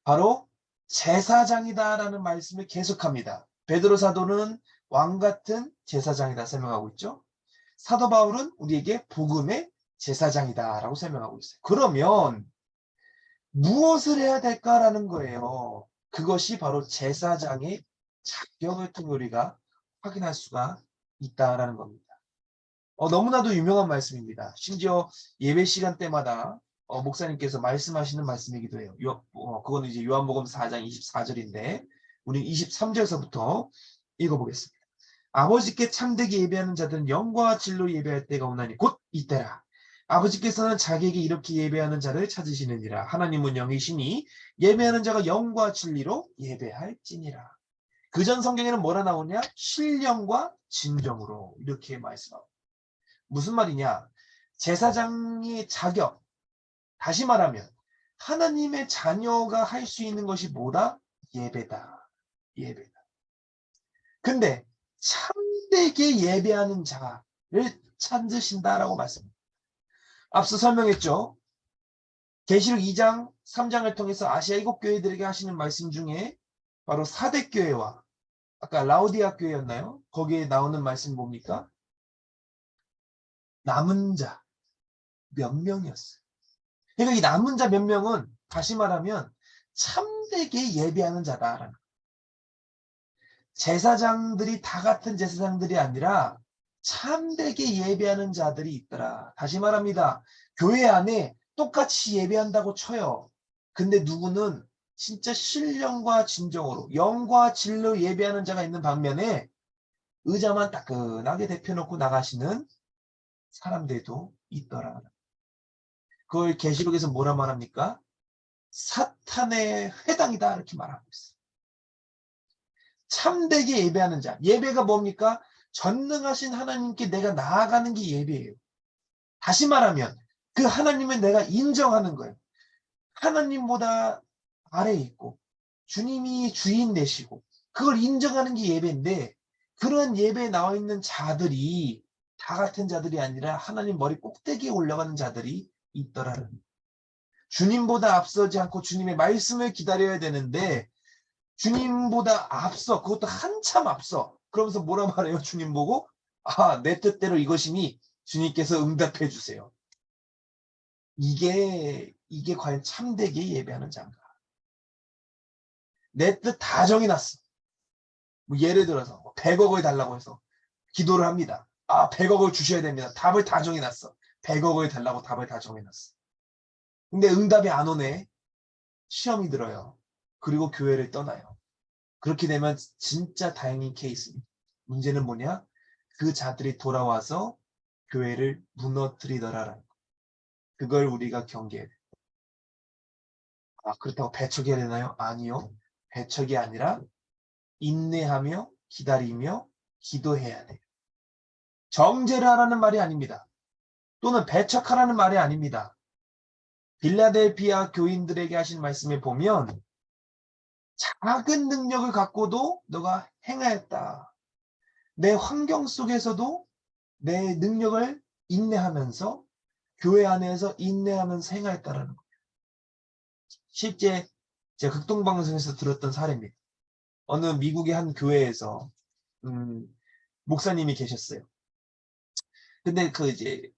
바로 제사장이다라는 말씀을 계속합니다. 베드로 사도는 왕 같은 제사장이다 설명하고 있죠. 사도 바울은 우리에게 복음의 제사장이다라고 설명하고 있어요. 그러면 무엇을 해야 될까라는 거예요. 그것이 바로 제사장의 자격을 통해 우리가 확인할 수가 있다라는 겁니다. 너무나도 유명한 말씀입니다. 심지어 예배 시간 때마다 목사님께서 말씀하시는 말씀이기도 해요. 그거는 이제 요한복음 4장 24절인데 우리 23절서부터 읽어보겠습니다. 아버지께 참되게 예배하는 자들은 영과 진로 예배할 때가 오나니 곧 이때라. 아버지께서는 자기에게 이렇게 예배하는 자를 찾으시느니라. 하나님은 영이시니 예배하는 자가 영과 진리로 예배할지니라. 그전 성경에는 뭐라 나오냐? 신령과 진정으로 이렇게 말씀하고. 무슨 말이냐? 제사장의 자격, 다시 말하면 하나님의 자녀가 할 수 있는 것이 뭐다? 예배다. 예배다. 근데 참되게 예배하는 자를 찾으신다라고 말씀합니다. 앞서 설명했죠. 계시록 2장, 3장을 통해서 아시아 7교회들에게 하시는 말씀 중에 바로 사대교회와 아까 라우디아 교회였나요? 거기에 나오는 말씀 뭡니까? 남은 자 몇 명이었어요. 그러니까 이 남은 자 몇 명은 다시 말하면 참되게 예배하는 자다라는. 제사장들이 다 같은 제사장들이 아니라 참되게 예배하는 자들이 있더라. 다시 말합니다. 교회 안에 똑같이 예배한다고 쳐요. 근데 누구는 진짜 신령과 진정으로 영과 진로 예배하는 자가 있는 반면에 의자만 따끈하게 대펴놓고 나가시는 사람들도 있더라. 그걸 계시록에서 뭐라 말합니까? 사탄의 회당이다 이렇게 말하고 있어요. 참되게 예배하는 자. 예배가 뭡니까? 전능하신 하나님께 내가 나아가는 게 예배예요. 다시 말하면 그 하나님을 내가 인정하는 거예요. 하나님보다 아래에 있고 주님이 주인 되시고 그걸 인정하는 게 예배인데 그런 예배에 나와 있는 자들이 다 같은 자들이 아니라 하나님 머리 꼭대기에 올라가는 자들이 있더라는 거예요. 주님보다 앞서지 않고 주님의 말씀을 기다려야 되는데 주님보다 앞서, 그것도 한참 앞서. 그러면서 뭐라 말해요? 주님 보고 내 뜻대로 이것이니 주님께서 응답해 주세요. 이게 과연 참되게 예배하는 자인가? 내 뜻 다 정해놨어. 뭐 예를 들어서 100억을 달라고 해서 기도를 합니다. 100억을 주셔야 됩니다. 답을 다 정해놨어. 100억을 달라고 답을 다 정해놨어. 근데 응답이 안 오네. 시험이 들어요. 그리고 교회를 떠나요. 그렇게 되면 진짜 다행인 케이스입니다. 문제는 뭐냐? 그 자들이 돌아와서 교회를 무너뜨리더라라는 거. 그걸 우리가 경계해야 돼요. 그렇다고 배척해야 되나요? 아니요. 배척이 아니라 인내하며 기다리며 기도해야 돼요. 정죄를 하라는 말이 아닙니다. 또는 배척하라는 말이 아닙니다. 빌라델피아 교인들에게 하신 말씀에 보면 작은 능력을 갖고도 너가 행하였다. 내 환경 속에서도 내 능력을 인내하면서 교회 안에서 인내하면서 행하였다라는 거예요. 실제 제가 극동방송에서 들었던 사례입니다. 어느 미국의 한 교회에서 목사님이 계셨어요. 근데 그 이제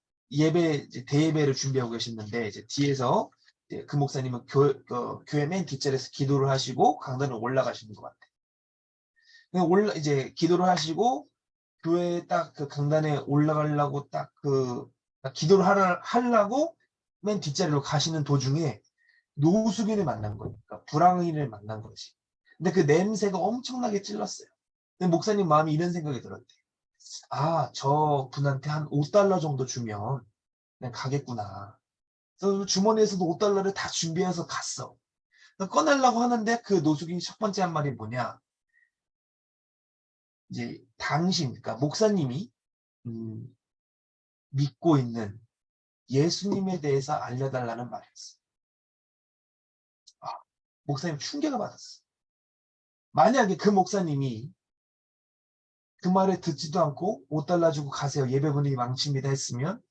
대예배를 준비하고 계셨는데 이제 뒤에서 이제 그 목사님은 교회 맨 뒷자리에서 기도를 하시고 강단을 올라가시는 것 같아요. 이제 기도를 하시고 교회 딱 그 강단에 올라가려고 딱 기도를 하려고 맨 뒷자리로 가시는 도중에 노숙인을 만난 거니까 불황인을 만난 거지. 근데 그 냄새가 엄청나게 찔렀어요. 근데 목사님 마음이 이런 생각이 들었대. 저 분한테 한 $5 정도 주면 그냥 가겠구나. 그래서 주머니에서도 $5를 다 준비해서 갔어. 꺼내려고 하는데 그 노숙인이 첫 번째 한 말이 뭐냐. 이제 그러니까 목사님이 믿고 있는 예수님에 대해서 알려달라는 말이었어. 목사님 충격을 받았어. 만약에 그 목사님이 그 말을 듣지도 않고 $5 주고 가세요. 예배 분위기 망칩니다 했으면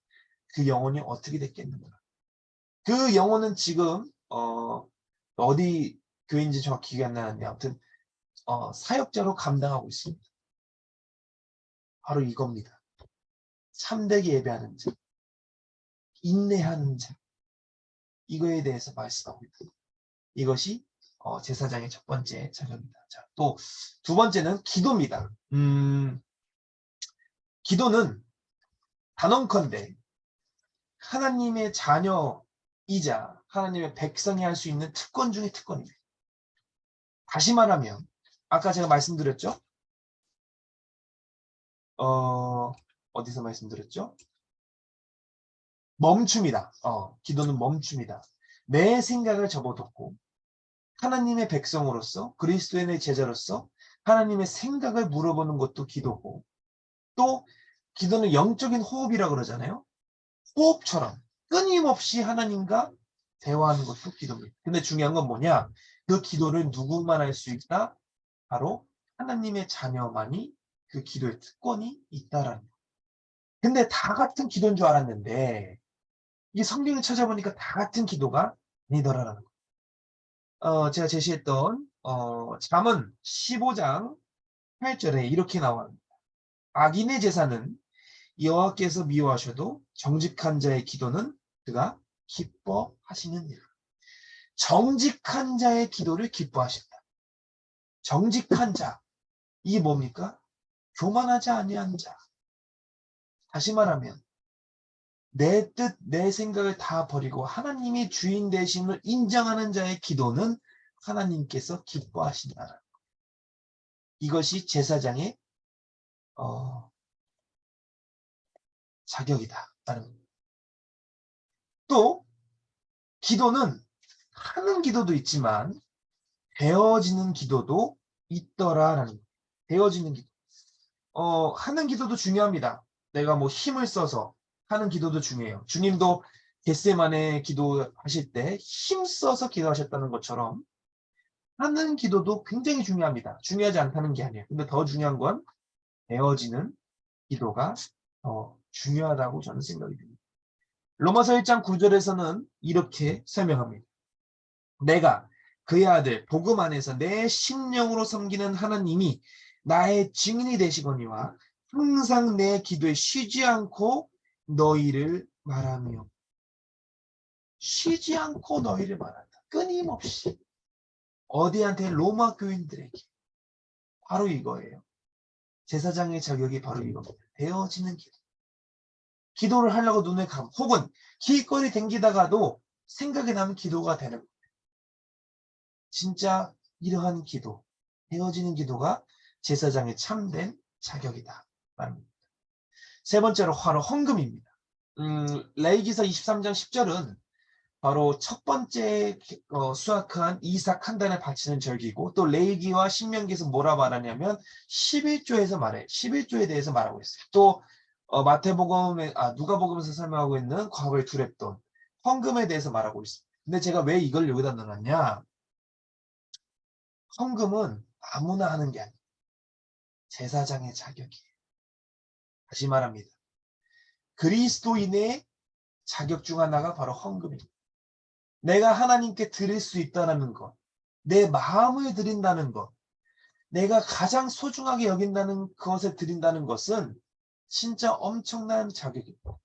그 영혼이 어떻게 됐겠는가. 그 영혼은 지금 어디 교회인지 정확히 기억이 안 나는데 아무튼 사역자로 감당하고 있습니다. 바로 이겁니다. 참되게 예배하는 자, 인내하는 자, 이거에 대해서 말씀하고 있다. 이것이 제사장의 첫 번째 자격입니다. 자, 또 두 번째는 기도입니다. 기도는 단언컨대 하나님의 자녀이자 하나님의 백성이 할 수 있는 특권 중의 특권입니다. 다시 말하면 아까 제가 말씀드렸죠? 어디서 말씀드렸죠? 멈춤이다. 기도는 멈춤이다. 내 생각을 접어뒀고 하나님의 백성으로서 그리스도인의 제자로서 하나님의 생각을 물어보는 것도 기도고 또 기도는 영적인 호흡이라고 그러잖아요. 호흡처럼 끊임없이 하나님과 대화하는 것도 기도입니다. 근데 중요한 건 뭐냐? 그 기도를 누구만 할 수 있다? 바로 하나님의 자녀만이 그 기도의 특권이 있다라는 거예요. 근데 다 같은 기도인 줄 알았는데 이 성경을 찾아보니까 다 같은 기도가 아니더라라는 거예요. 제가 제시했던 잠언 15장 8절에 이렇게 나와요. 악인의 제사는 여호와께서 미워하셔도 정직한 자의 기도는 그가 기뻐하시느니라. 정직한 자의 기도를 기뻐하신다. 정직한 자. 이게 뭡니까? 교만하지 아니한 자. 다시 말하면 내 뜻, 내 생각을 다 버리고 하나님이 주인 되심을 인정하는 자의 기도는 하나님께서 기뻐하신다. 이것이 제사장의 자격이다. 또 기도는 하는 기도도 있지만 되어지는 기도도 있더라라는 거예요. 되어지는 기도. 하는 기도도 중요합니다. 내가 뭐 힘을 써서 하는 기도도 중요해요. 주님도 겟세마네 기도하실 때 힘써서 기도하셨다는 것처럼 하는 기도도 굉장히 중요합니다. 중요하지 않다는 게 아니에요. 근데 더 중요한 건 되어지는 기도가 더 중요하다고 저는 생각이 듭니다. 로마서 1장 9절에서는 이렇게 설명합니다. 내가 그의 아들 복음 안에서 내 심령으로 섬기는 하나님이 나의 증인이 되시거니와 항상 내 기도에 쉬지 않고 너희를 말하며 쉬지 않고 너희를 말한다. 끊임없이 어디한테 로마 교인들에게 바로 이거예요. 제사장의 자격이 바로 이겁니다. 되어지는 기도. 기도를 하려고 눈을 감고 혹은 기꺼이 댕기다가도 생각이 나면 기도가 되는 거예요. 진짜 이러한 기도. 헤어지는 기도가 제사장의 참된 자격이다 말합니다. 세 번째로 바로 헌금입니다. 레위기서 23장 10절은 바로 첫 번째 수확한 이삭 한 단을 바치는 절기고, 또 레위기와 신명기에서 뭐라 말하냐면 11조에서 말해. 11조에 대해서 말하고 있어요. 또 누가복음에서 설명하고 있는 과거의 두렙돈, 헌금에 대해서 말하고 있습니다. 근데 제가 왜 이걸 여기다 넣어놨냐? 헌금은 아무나 하는 게 아니에요. 제사장의 자격이에요. 다시 말합니다. 그리스도인의 자격 중 하나가 바로 헌금입니다. 내가 하나님께 드릴 수 있다는 것, 내 마음을 드린다는 것, 내가 가장 소중하게 여긴다는 것에 드린다는 것은 진짜 엄청난 자격입니다.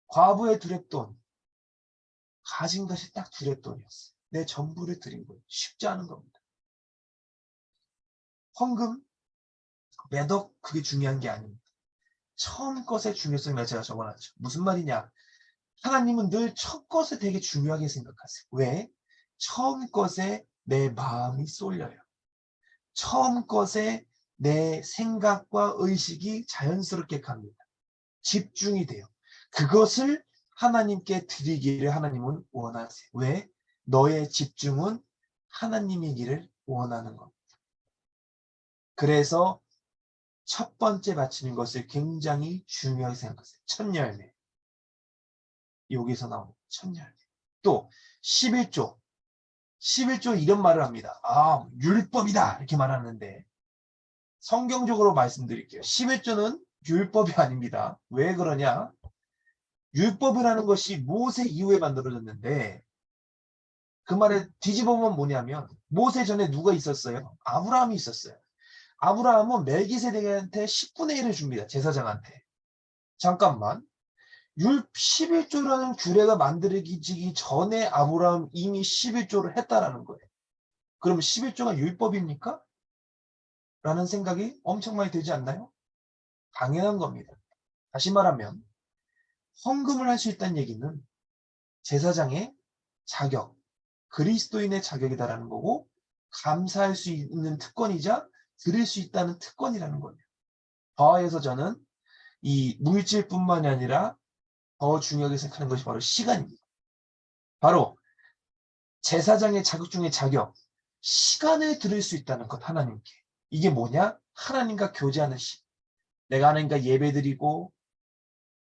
과부의 두렙돈, 가진 것이 딱 두렙돈이었어요. 내 전부를 드린 거예요. 쉽지 않은 겁니다. 헌금, 매덕, 그게 중요한 게 아닙니다. 처음 것의 중요성을 제가 적어놨죠. 무슨 말이냐? 하나님은 늘 첫 것을 되게 중요하게 생각하세요. 왜? 처음 것에 내 마음이 쏠려요. 처음 것에 내 생각과 의식이 자연스럽게 갑니다. 집중이 돼요. 그것을 하나님께 드리기를 하나님은 원하세요. 왜? 너의 집중은 하나님이기를 원하는 겁니다. 그래서 첫 번째 바치는 것을 굉장히 중요하게 생각하세요. 첫 열매. 여기서 나오는 첫 열매. 또 11조. 11조 이런 말을 합니다. 율법이다 이렇게 말하는데, 성경적으로 말씀드릴게요. 11조는 율법이 아닙니다. 왜 그러냐? 율법이라는 것이 모세 이후에 만들어졌는데, 그 말을 뒤집어보면 뭐냐면, 모세 전에 누가 있었어요? 아브라함이 있었어요. 아브라함은 멜기세덱한테 10분의 1을 줍니다. 제사장한테. 잠깐만. 11조라는 규례가 만들어지기 전에 아브라함 이미 11조를 했다라는 거예요. 그럼 11조가 율법입니까? 라는 생각이 엄청 많이 들지 않나요? 당연한 겁니다. 다시 말하면 헌금을 할 수 있다는 얘기는 제사장의 자격, 그리스도인의 자격이다라는 거고, 감사할 수 있는 특권이자 드릴 수 있다는 특권이라는 거예요. 더해서 저는 이 물질뿐만이 아니라 더 중요하게 생각하는 것이 바로 시간입니다. 바로 제사장의 자격 중에 자격, 시간을 드릴 수 있다는 것, 하나님께. 이게 뭐냐? 하나님과 교제하는 시간. 내가 하나님과 예배드리고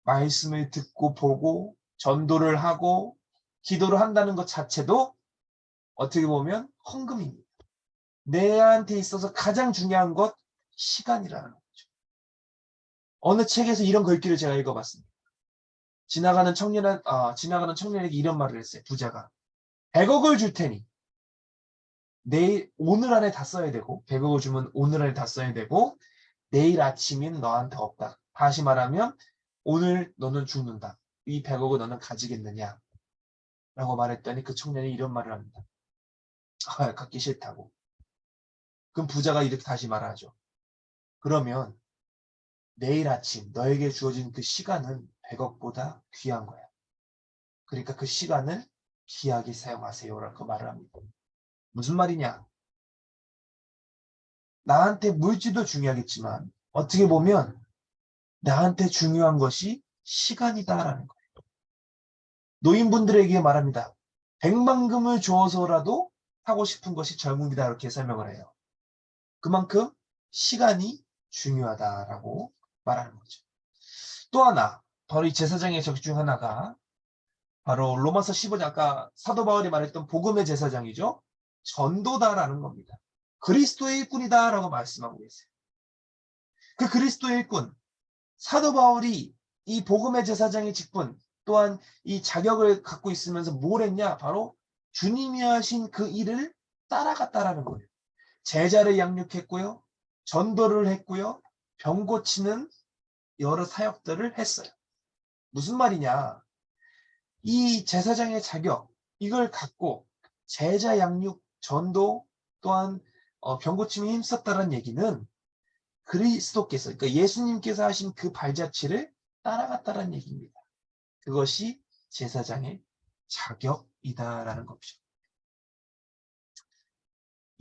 말씀을 듣고 보고 전도를 하고 기도를 한다는 것 자체도 어떻게 보면 헌금입니다. 내한테 있어서 가장 중요한 것, 시간이라는 거죠. 어느 책에서 이런 글귀를 제가 읽어봤습니다. 지나가는 청년에게 이런 말을 했어요. 부자가 100억을 줄 테니 오늘 안에 다 써야 되고, 100억을 주면 오늘 안에 다 써야 되고, 내일 아침인 너한테 없다. 다시 말하면 오늘 너는 죽는다. 이 100억을 너는 가지겠느냐? 라고 말했더니 그 청년이 이런 말을 합니다. 갖기 싫다고. 그럼 부자가 이렇게 다시 말하죠. 그러면 내일 아침 너에게 주어진 그 시간은 100억보다 귀한 거야. 그러니까 그 시간을 귀하게 사용하세요라고 말을 합니다. 무슨 말이냐? 나한테 물질도 중요하겠지만 어떻게 보면 나한테 중요한 것이 시간이다라는 거예요. 노인분들에게 말합니다. 100만금을 주어서라도 하고 싶은 것이 젊음이다 이렇게 설명을 해요. 그만큼 시간이 중요하다라고 말하는 거죠. 또 하나, 바로 이 제사장의 적 중 하나가 바로 로마서 15장, 아까 사도 바울이 말했던 복음의 제사장이죠. 전도다라는 겁니다. 그리스도의 일꾼이다라고 말씀하고 계세요. 그 그리스도의 일꾼, 사도 바울이 이 복음의 제사장의 직분 또한 이 자격을 갖고 있으면서 뭘 했냐? 바로 주님이 하신 그 일을 따라갔다라는 거예요. 제자를 양육했고요. 전도를 했고요. 병 고치는 여러 사역들을 했어요. 무슨 말이냐? 이 제사장의 자격, 이걸 갖고 제자 양육, 전도 또한 병 고침에 힘썼다는 얘기는 그리스도께서, 그러니까 예수님께서 하신 그 발자취를 따라갔다는 얘기입니다. 그것이 제사장의 자격이다라는 것이죠.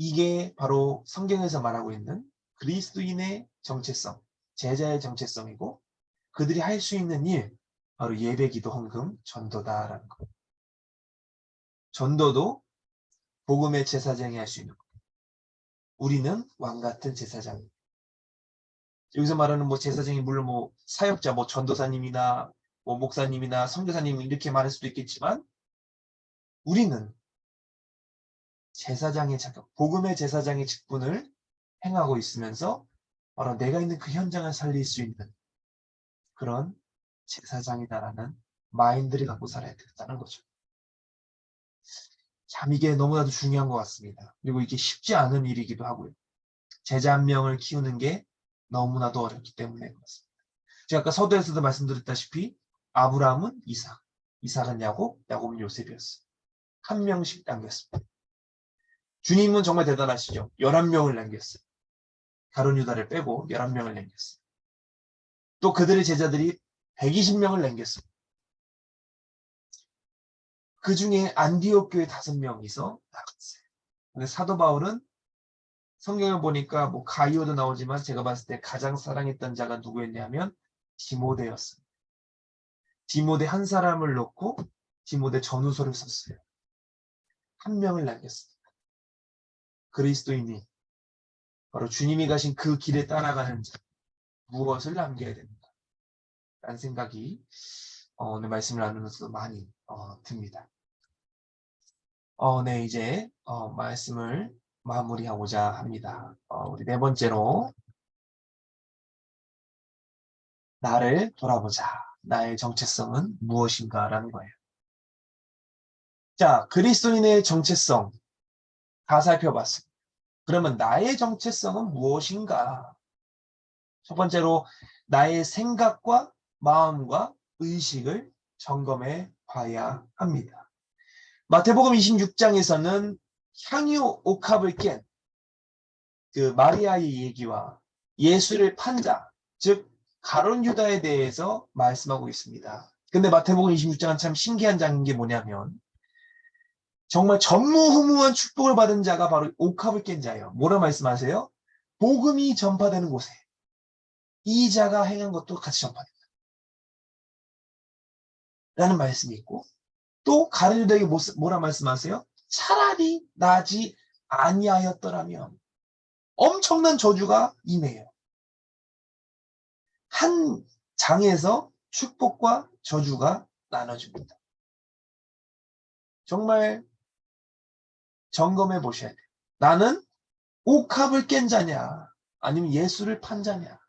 이게 바로 성경에서 말하고 있는 그리스도인의 정체성, 제자의 정체성이고 그들이 할 수 있는 일, 바로 예배, 기도, 헌금, 전도다라는 것. 전도도 복음의 제사장이 할 수 있는 것. 우리는 왕 같은 제사장. 여기서 말하는 뭐 제사장이 물론 뭐 사역자, 뭐 전도사님이나 뭐 목사님이나 선교사님 이렇게 말할 수도 있겠지만 우리는 제사장의 자격, 복음의 제사장의 직분을 행하고 있으면서 바로 내가 있는 그 현장을 살릴 수 있는 그런 제사장이다라는 마인드를 갖고 살아야 되겠다는 거죠. 참 이게 너무나도 중요한 것 같습니다. 그리고 이게 쉽지 않은 일이기도 하고요. 제자 한 명을 키우는 게 너무나도 어렵기 때문에 그렇습니다. 제가 아까 서두에서도 말씀드렸다시피 아브라함은 이삭, 이삭은 야곱, 야곱은 요셉이었어요. 한 명씩 남겼습니다. 주님은 정말 대단하시죠. 11명을 남겼어요. 가룟 유다를 빼고 11명을 남겼어요. 또 그들의 제자들이 120명을 남겼어요. 그 중에 안디옥 교회 5명이서 나갔어요. 근데 사도 바울은 성경을 보니까 뭐 가이오도 나오지만 제가 봤을 때 가장 사랑했던 자가 누구였냐면 디모데였습니다. 디모데 한 사람을 놓고 디모데 전후서를 썼어요. 한 명을 남겼습니다. 그리스도인이 바로 주님이 가신 그 길에 따라가는 자, 무엇을 남겨야 됩니다. 라는 생각이 오늘 말씀을 나누면서 많이 듭니다. 네, 이제 말씀을 마무리하고자 합니다. 우리 네 번째로 나를 돌아보자. 나의 정체성은 무엇인가라는 거예요. 자, 그리스도인의 정체성 다 살펴봤습니다. 그러면 나의 정체성은 무엇인가? 첫 번째로 나의 생각과 마음과 의식을 점검해 봐야 합니다. 마태복음 26장에서는 향유 옥합을 깬 그 마리아의 얘기와 예수를 판 자, 즉 가룟 유다에 대해서 말씀하고 있습니다. 근데 마태복음 26장은 참 신기한 장인 게 뭐냐면 정말 전무후무한 축복을 받은 자가 바로 옥합을 깬 자예요. 뭐라 말씀하세요? 복음이 전파되는 곳에 이 자가 행한 것도 같이 전파된다. 라는 말씀이 있고 또 가룟 유다에게 뭐라 말씀하세요? 차라리 나지 아니하였더라면 엄청난 저주가 임해요. 한 장에서 축복과 저주가 나눠집니다. 정말 점검해 보셔야 돼요. 나는 옥합을 깬 자냐 아니면 예수를 판 자냐.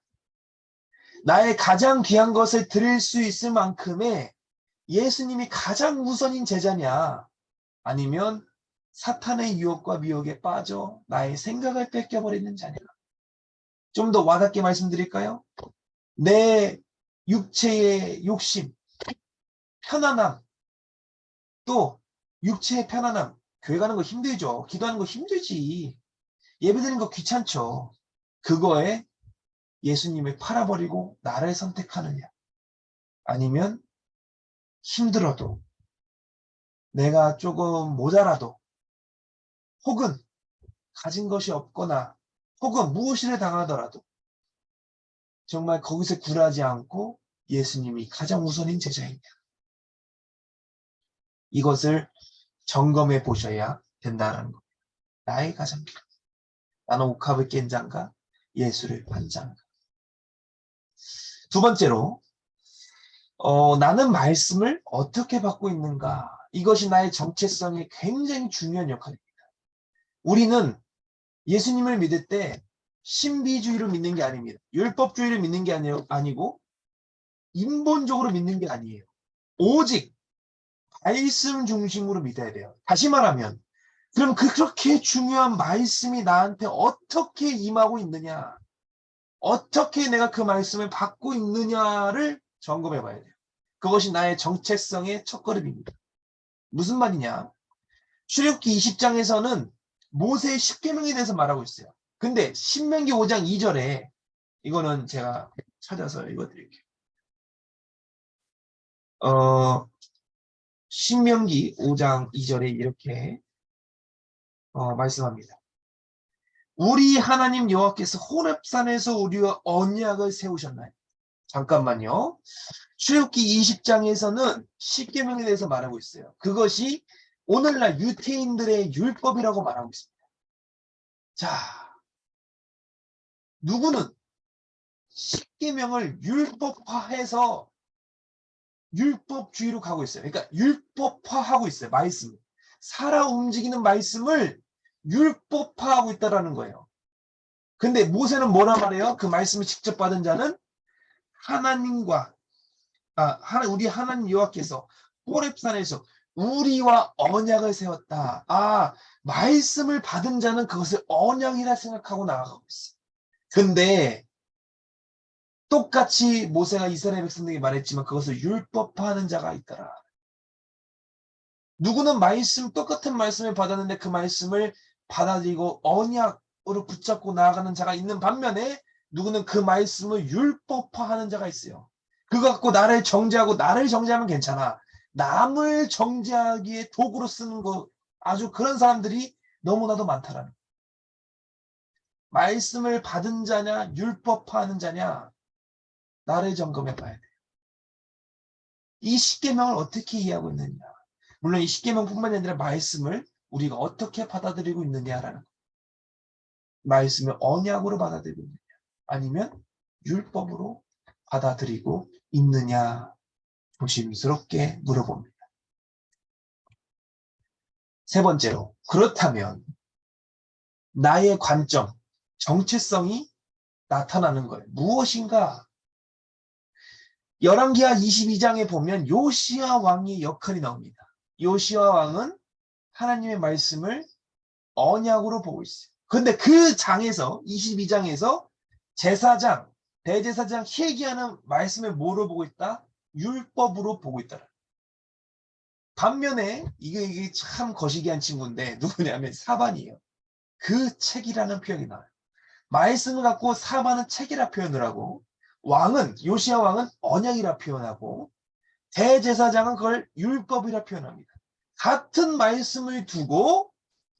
나의 가장 귀한 것을 드릴 수 있을 만큼의 예수님이 가장 우선인 제자냐 아니면 사탄의 유혹과 미혹에 빠져 나의 생각을 뺏겨버리는 자냐. 좀 더 와닿게 말씀드릴까요? 내 육체의 욕심, 편안함, 또 육체의 편안함. 교회 가는 거 힘들죠. 기도하는 거 힘들지. 예배드리는 거 귀찮죠. 그거에 예수님을 팔아버리고 나를 선택하느냐. 아니면 힘들어도 내가 조금 모자라도 혹은 가진 것이 없거나 혹은 무엇이를 당하더라도 정말 거기서 굴하지 않고 예수님이 가장 우선인 제자이냐. 이것을 점검해 보셔야 된다는 겁니다. 나의 가장 길. 나는 옥합을 깬 자인가? 예수를 판 자인가? 두 번째로 나는 말씀을 어떻게 받고 있는가? 이것이 나의 정체성에 굉장히 중요한 역할입니다. 우리는 예수님을 믿을 때 신비주의로 믿는 게 아닙니다. 율법주의를 믿는 게 아니고 인본적으로 믿는 게 아니에요. 오직 말씀 중심으로 믿어야 돼요. 다시 말하면 그럼 그렇게 중요한 말씀이 나한테 어떻게 임하고 있느냐, 어떻게 내가 그 말씀을 받고 있느냐를 점검해 봐야 돼요. 그것이 나의 정체성의 첫걸음입니다. 무슨 말이냐? 출애굽기 20장에서는 모세의 10계명에 대해서 말하고 있어요. 근데 신명기 5장 2절에 이거는 제가 찾아서 읽어드릴게요. 신명기 5장 2절에 이렇게 말씀합니다. 우리 하나님 여호와께서 호렙산에서 우리와 언약을 세우셨나요? 잠깐만요. 출애굽기 20장에서는 십계명에 대해서 말하고 있어요. 그것이 오늘날 유태인들의 율법이라고 말하고 있습니다. 자, 누구는 십계명을 율법화해서 율법주의로 가고 있어요. 그러니까 율법화하고 있어요. 말씀을. 살아 움직이는 말씀을 율법화하고 있다는 거예요. 근데 모세는 뭐라 말해요? 그 말씀을 직접 받은 자는 하나님과 우리 하나님 여호와께서 호렙산에서 우리와 언약을 세웠다. 말씀을 받은 자는 그것을 언약이라 생각하고 나아가고 있어요. 근데 똑같이 모세가 이스라엘 백성들에게 말했지만 그것을 율법화하는 자가 있더라. 누구는 똑같은 말씀을 받았는데 그 말씀을 받아들이고 언약으로 붙잡고 나아가는 자가 있는 반면에 누구는 그 말씀을 율법화하는 자가 있어요. 그거 갖고 나를 정죄하면 괜찮아. 남을 정죄하기에 도구로 쓰는 거 아주 그런 사람들이 너무나도 많다라는 거예요. 말씀을 받은 자냐 율법화하는 자냐 나를 점검해 봐야 돼요. 이 십계명을 어떻게 이해하고 있느냐. 물론 이 십계명뿐만 아니라 말씀을 우리가 어떻게 받아들이고 있느냐라는 거예요. 말씀을 언약으로 받아들이고 있느냐 아니면 율법으로 받아들이고 있느냐 조심스럽게 물어봅니다. 세 번째로 그렇다면 나의 관점, 정체성이 나타나는 거예요. 무엇인가? 열왕기하 22장에 보면 요시야 왕의 역할이 나옵니다. 요시야 왕은 하나님의 말씀을 언약으로 보고 있어요. 근데 그 장에서 22장에서 대제사장 회개하는 말씀을 뭐로 보고 있다? 율법으로 보고 있다. 반면에 이게 참 거시기한 친구인데 누구냐면 사반이에요. 그 책이라는 표현이 나와요. 말씀을 갖고 사반은 책이라 표현을 하고 요시야 왕은 언약이라 표현하고 대제사장은 그걸 율법이라 표현합니다. 같은 말씀을 두고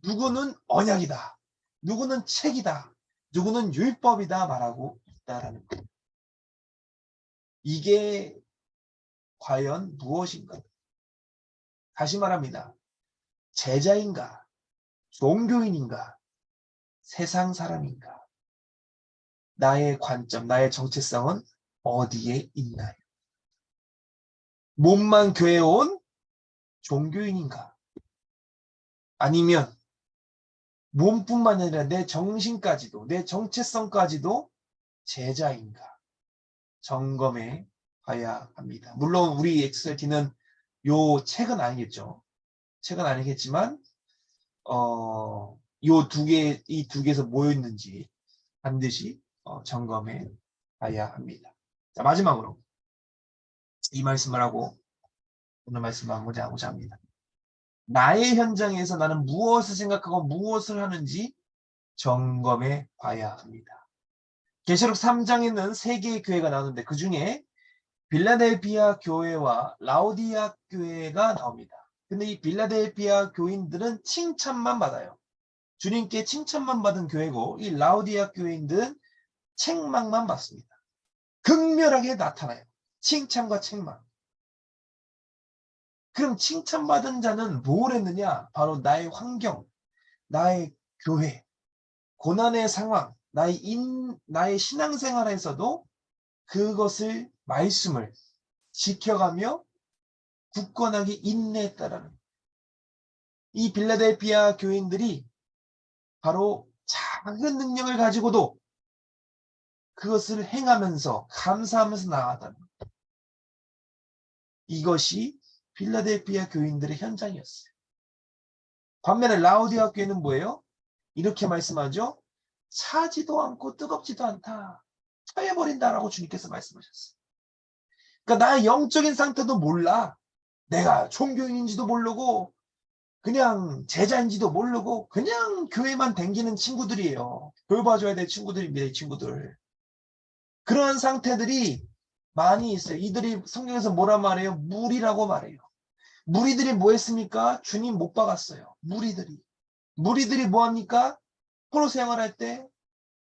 누구는 언약이다. 누구는 책이다. 누구는 율법이다 말하고 있다라는 거예요. 이게 과연 무엇인가? 다시 말합니다. 제자인가? 종교인인가? 세상 사람인가? 나의 관점, 나의 정체성은 어디에 있나요? 몸만 교회에 온 종교인인가? 아니면 몸뿐만 아니라 내 정신까지도, 내 정체성까지도 제자인가? 점검해 봐야 합니다. 물론 우리 XLT는 요 책은 아니겠죠. 책은 아니겠지만 이 두 개에서 뭐 있는지 반드시 점검해 봐야 합니다. 자, 마지막으로 이 말씀을 하고 오늘 말씀 마무리하고자 합니다. 나의 현장에서 나는 무엇을 생각하고 무엇을 하는지 점검해 봐야 합니다. 계시록 3장에는 3개의 교회가 나오는데 그 중에 빌라델피아 교회와 라오디아 교회가 나옵니다. 근데 이 빌라델피아 교인들은 칭찬만 받아요. 주님께 칭찬만 받은 교회고 이 라오디아 교인들은 책망만 받습니다. 극렬하게 나타나요. 칭찬과 책망. 그럼 칭찬받은 자는 뭘 했느냐? 바로 나의 환경, 나의 교회, 고난의 상황, 나의 신앙생활에서도 그것을 말씀을 지켜가며 굳건하게 인내했다라는 이 빌라델피아 교인들이 바로 작은 능력을 가지고도 그것을 행하면서 감사하면서 나아갔다는 거예요. 이것이 빌라델피아 교인들의 현장이었어요. 반면에 라오디아 교회는 뭐예요? 이렇게 말씀하죠. 차지도 않고 뜨겁지도 않다. 처해버린다라고 주님께서 말씀하셨어요. 그러니까 나의 영적인 상태도 몰라. 내가 종교인인지도 모르고 그냥 제자인지도 모르고 그냥 교회만 댕기는 친구들이에요. 돌봐줘야 될 친구들입니다. 이 친구들. 그런 상태들이 많이 있어요. 이들이 성경에서 뭐라 말해요? 무리라고 말해요. 무리들이 뭐 했습니까? 주님 못 박았어요. 무리들이 뭐합니까? 포로 생활할 때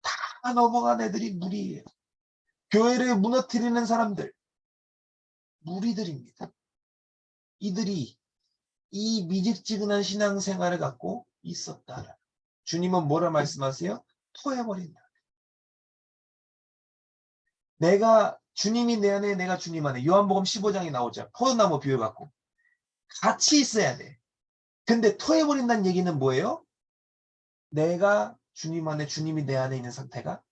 다 넘어간 애들이 무리예요. 교회를 무너뜨리는 사람들, 무리들입니다. 이들이 이 미직지근한 신앙생활을 갖고 있었다. 주님은 뭐라 말씀하세요? 토해버린다. 내가 주님이 내 안에 내가 주님 안에 요한복음 15장에 나오죠. 포도나무 비유 갖고 같이 있어야 돼. 근데 토해버린다는 얘기는 뭐예요? 내가 주님 안에 주님이 내 안에 있는 상태가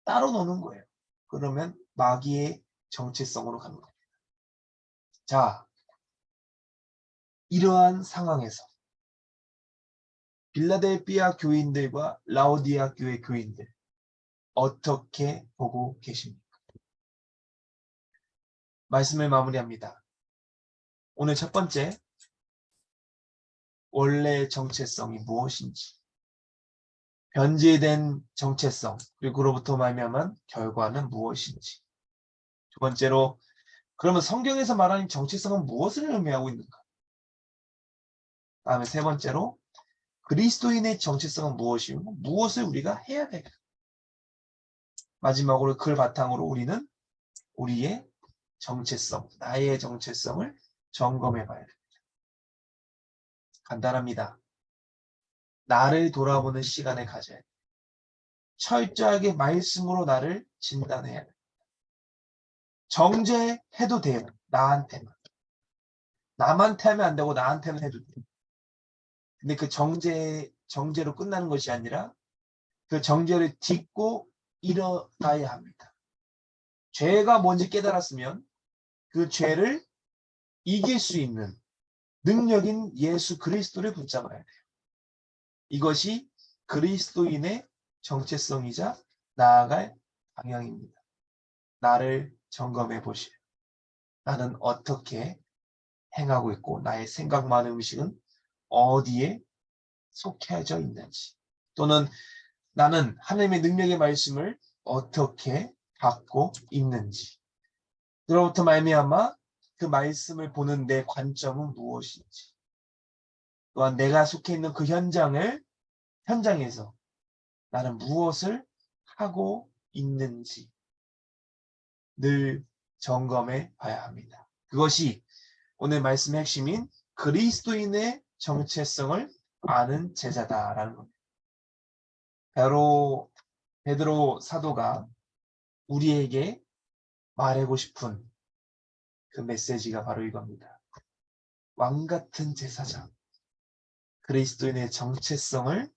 따로 노는 거예요. 그러면 마귀의 정체성으로 가는 거예요. 자, 이러한 상황에서 빌라델피아 교인들과 라오디아 교회 교인들 어떻게 보고 계십니까? 말씀을 마무리합니다. 오늘 첫 번째, 원래 정체성이 무엇인지, 변질된 정체성, 그리고 그로부터 말미암은 결과는 무엇인지. 두 번째로, 그러면 성경에서 말하는 정체성은 무엇을 의미하고 있는가? 다음에 세 번째로, 그리스도인의 정체성은 무엇이고 무엇을 우리가 해야 될까? 마지막으로 그걸 바탕으로 우리는 우리의 정체성, 나의 정체성을 점검해 봐야 됩니다. 간단합니다. 나를 돌아보는 시간을 가져야 돼. 철저하게 말씀으로 나를 진단해야 돼. 정죄해도 돼요. 나한테만. 남한테 하면 안 되고 나한테는 해도 돼요. 근데 그 정죄로 끝나는 것이 아니라 그 정죄를 딛고 일어나야 합니다. 죄가 뭔지 깨달았으면 그 죄를 이길 수 있는 능력인 예수 그리스도를 붙잡아야 돼요. 이것이 그리스도인의 정체성이자 나아갈 방향입니다. 나를 점검해 보시오. 나는 어떻게 행하고 있고 나의 생각만 음식은 어디에 속해져 있는지, 또는 나는 하나님의 능력의 말씀을 어떻게 받고 있는지, 그로부터 말미암아 그 말씀을 보는 내 관점은 무엇인지, 또한 내가 속해 있는 그 현장에서 나는 무엇을 하고 있는지 늘 점검해 봐야 합니다. 그것이 오늘 말씀의 핵심인 그리스도인의 정체성을 아는 제자다라는 겁니다. 베드로 사도가 우리에게 말하고 싶은 그 메시지가 바로 이겁니다. 왕같은 제사장, 그리스도인의 정체성을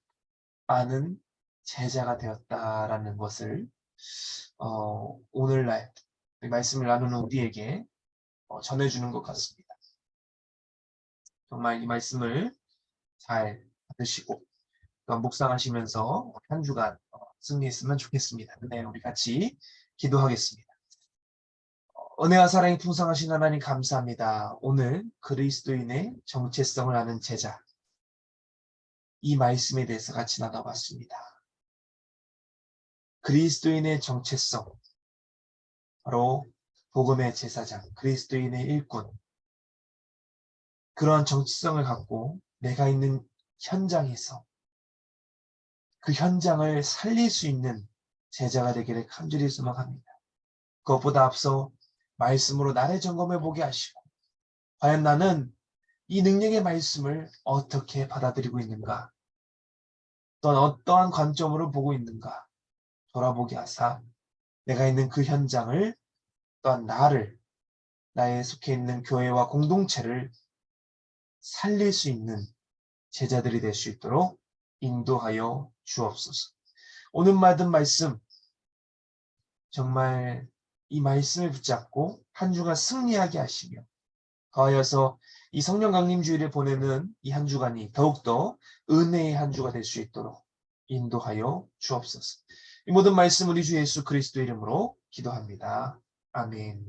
아는 제자가 되었다라는 것을 오늘날 말씀을 나누는 우리에게 전해주는 것 같습니다. 정말 이 말씀을 잘 받으시고 묵상하시면서 한 주간 승리했으면 좋겠습니다. 네, 우리 같이 기도하겠습니다. 은혜와 사랑이 풍성하신 하나님 감사합니다. 오늘 그리스도인의 정체성을 아는 제자, 이 말씀에 대해서 같이 나눠봤습니다. 그리스도인의 정체성, 바로 복음의 제사장, 그리스도인의 일꾼, 그러한 정체성을 갖고 내가 있는 현장에서 그 현장을 살릴 수 있는 제자가 되기를 간절히 소망합니다. 그것보다 앞서 말씀으로 나를 점검해 보게 하시고, 과연 나는 이 능력의 말씀을 어떻게 받아들이고 있는가, 또한 어떠한 관점으로 보고 있는가 돌아보게 하사 내가 있는 그 현장을, 또한 나의 속해 있는 교회와 공동체를 살릴 수 있는 제자들이 될 수 있도록 인도하여 주옵소서. 오늘 받은 말씀, 정말 이 말씀을 붙잡고 한 주간 승리하게 하시며, 더하여서 이 성령 강림 주일을 보내는 이 한 주간이 더욱더 은혜의 한 주가 될 수 있도록 인도하여 주옵소서. 이 모든 말씀 우리 주 예수 그리스도 이름으로 기도합니다. 아멘.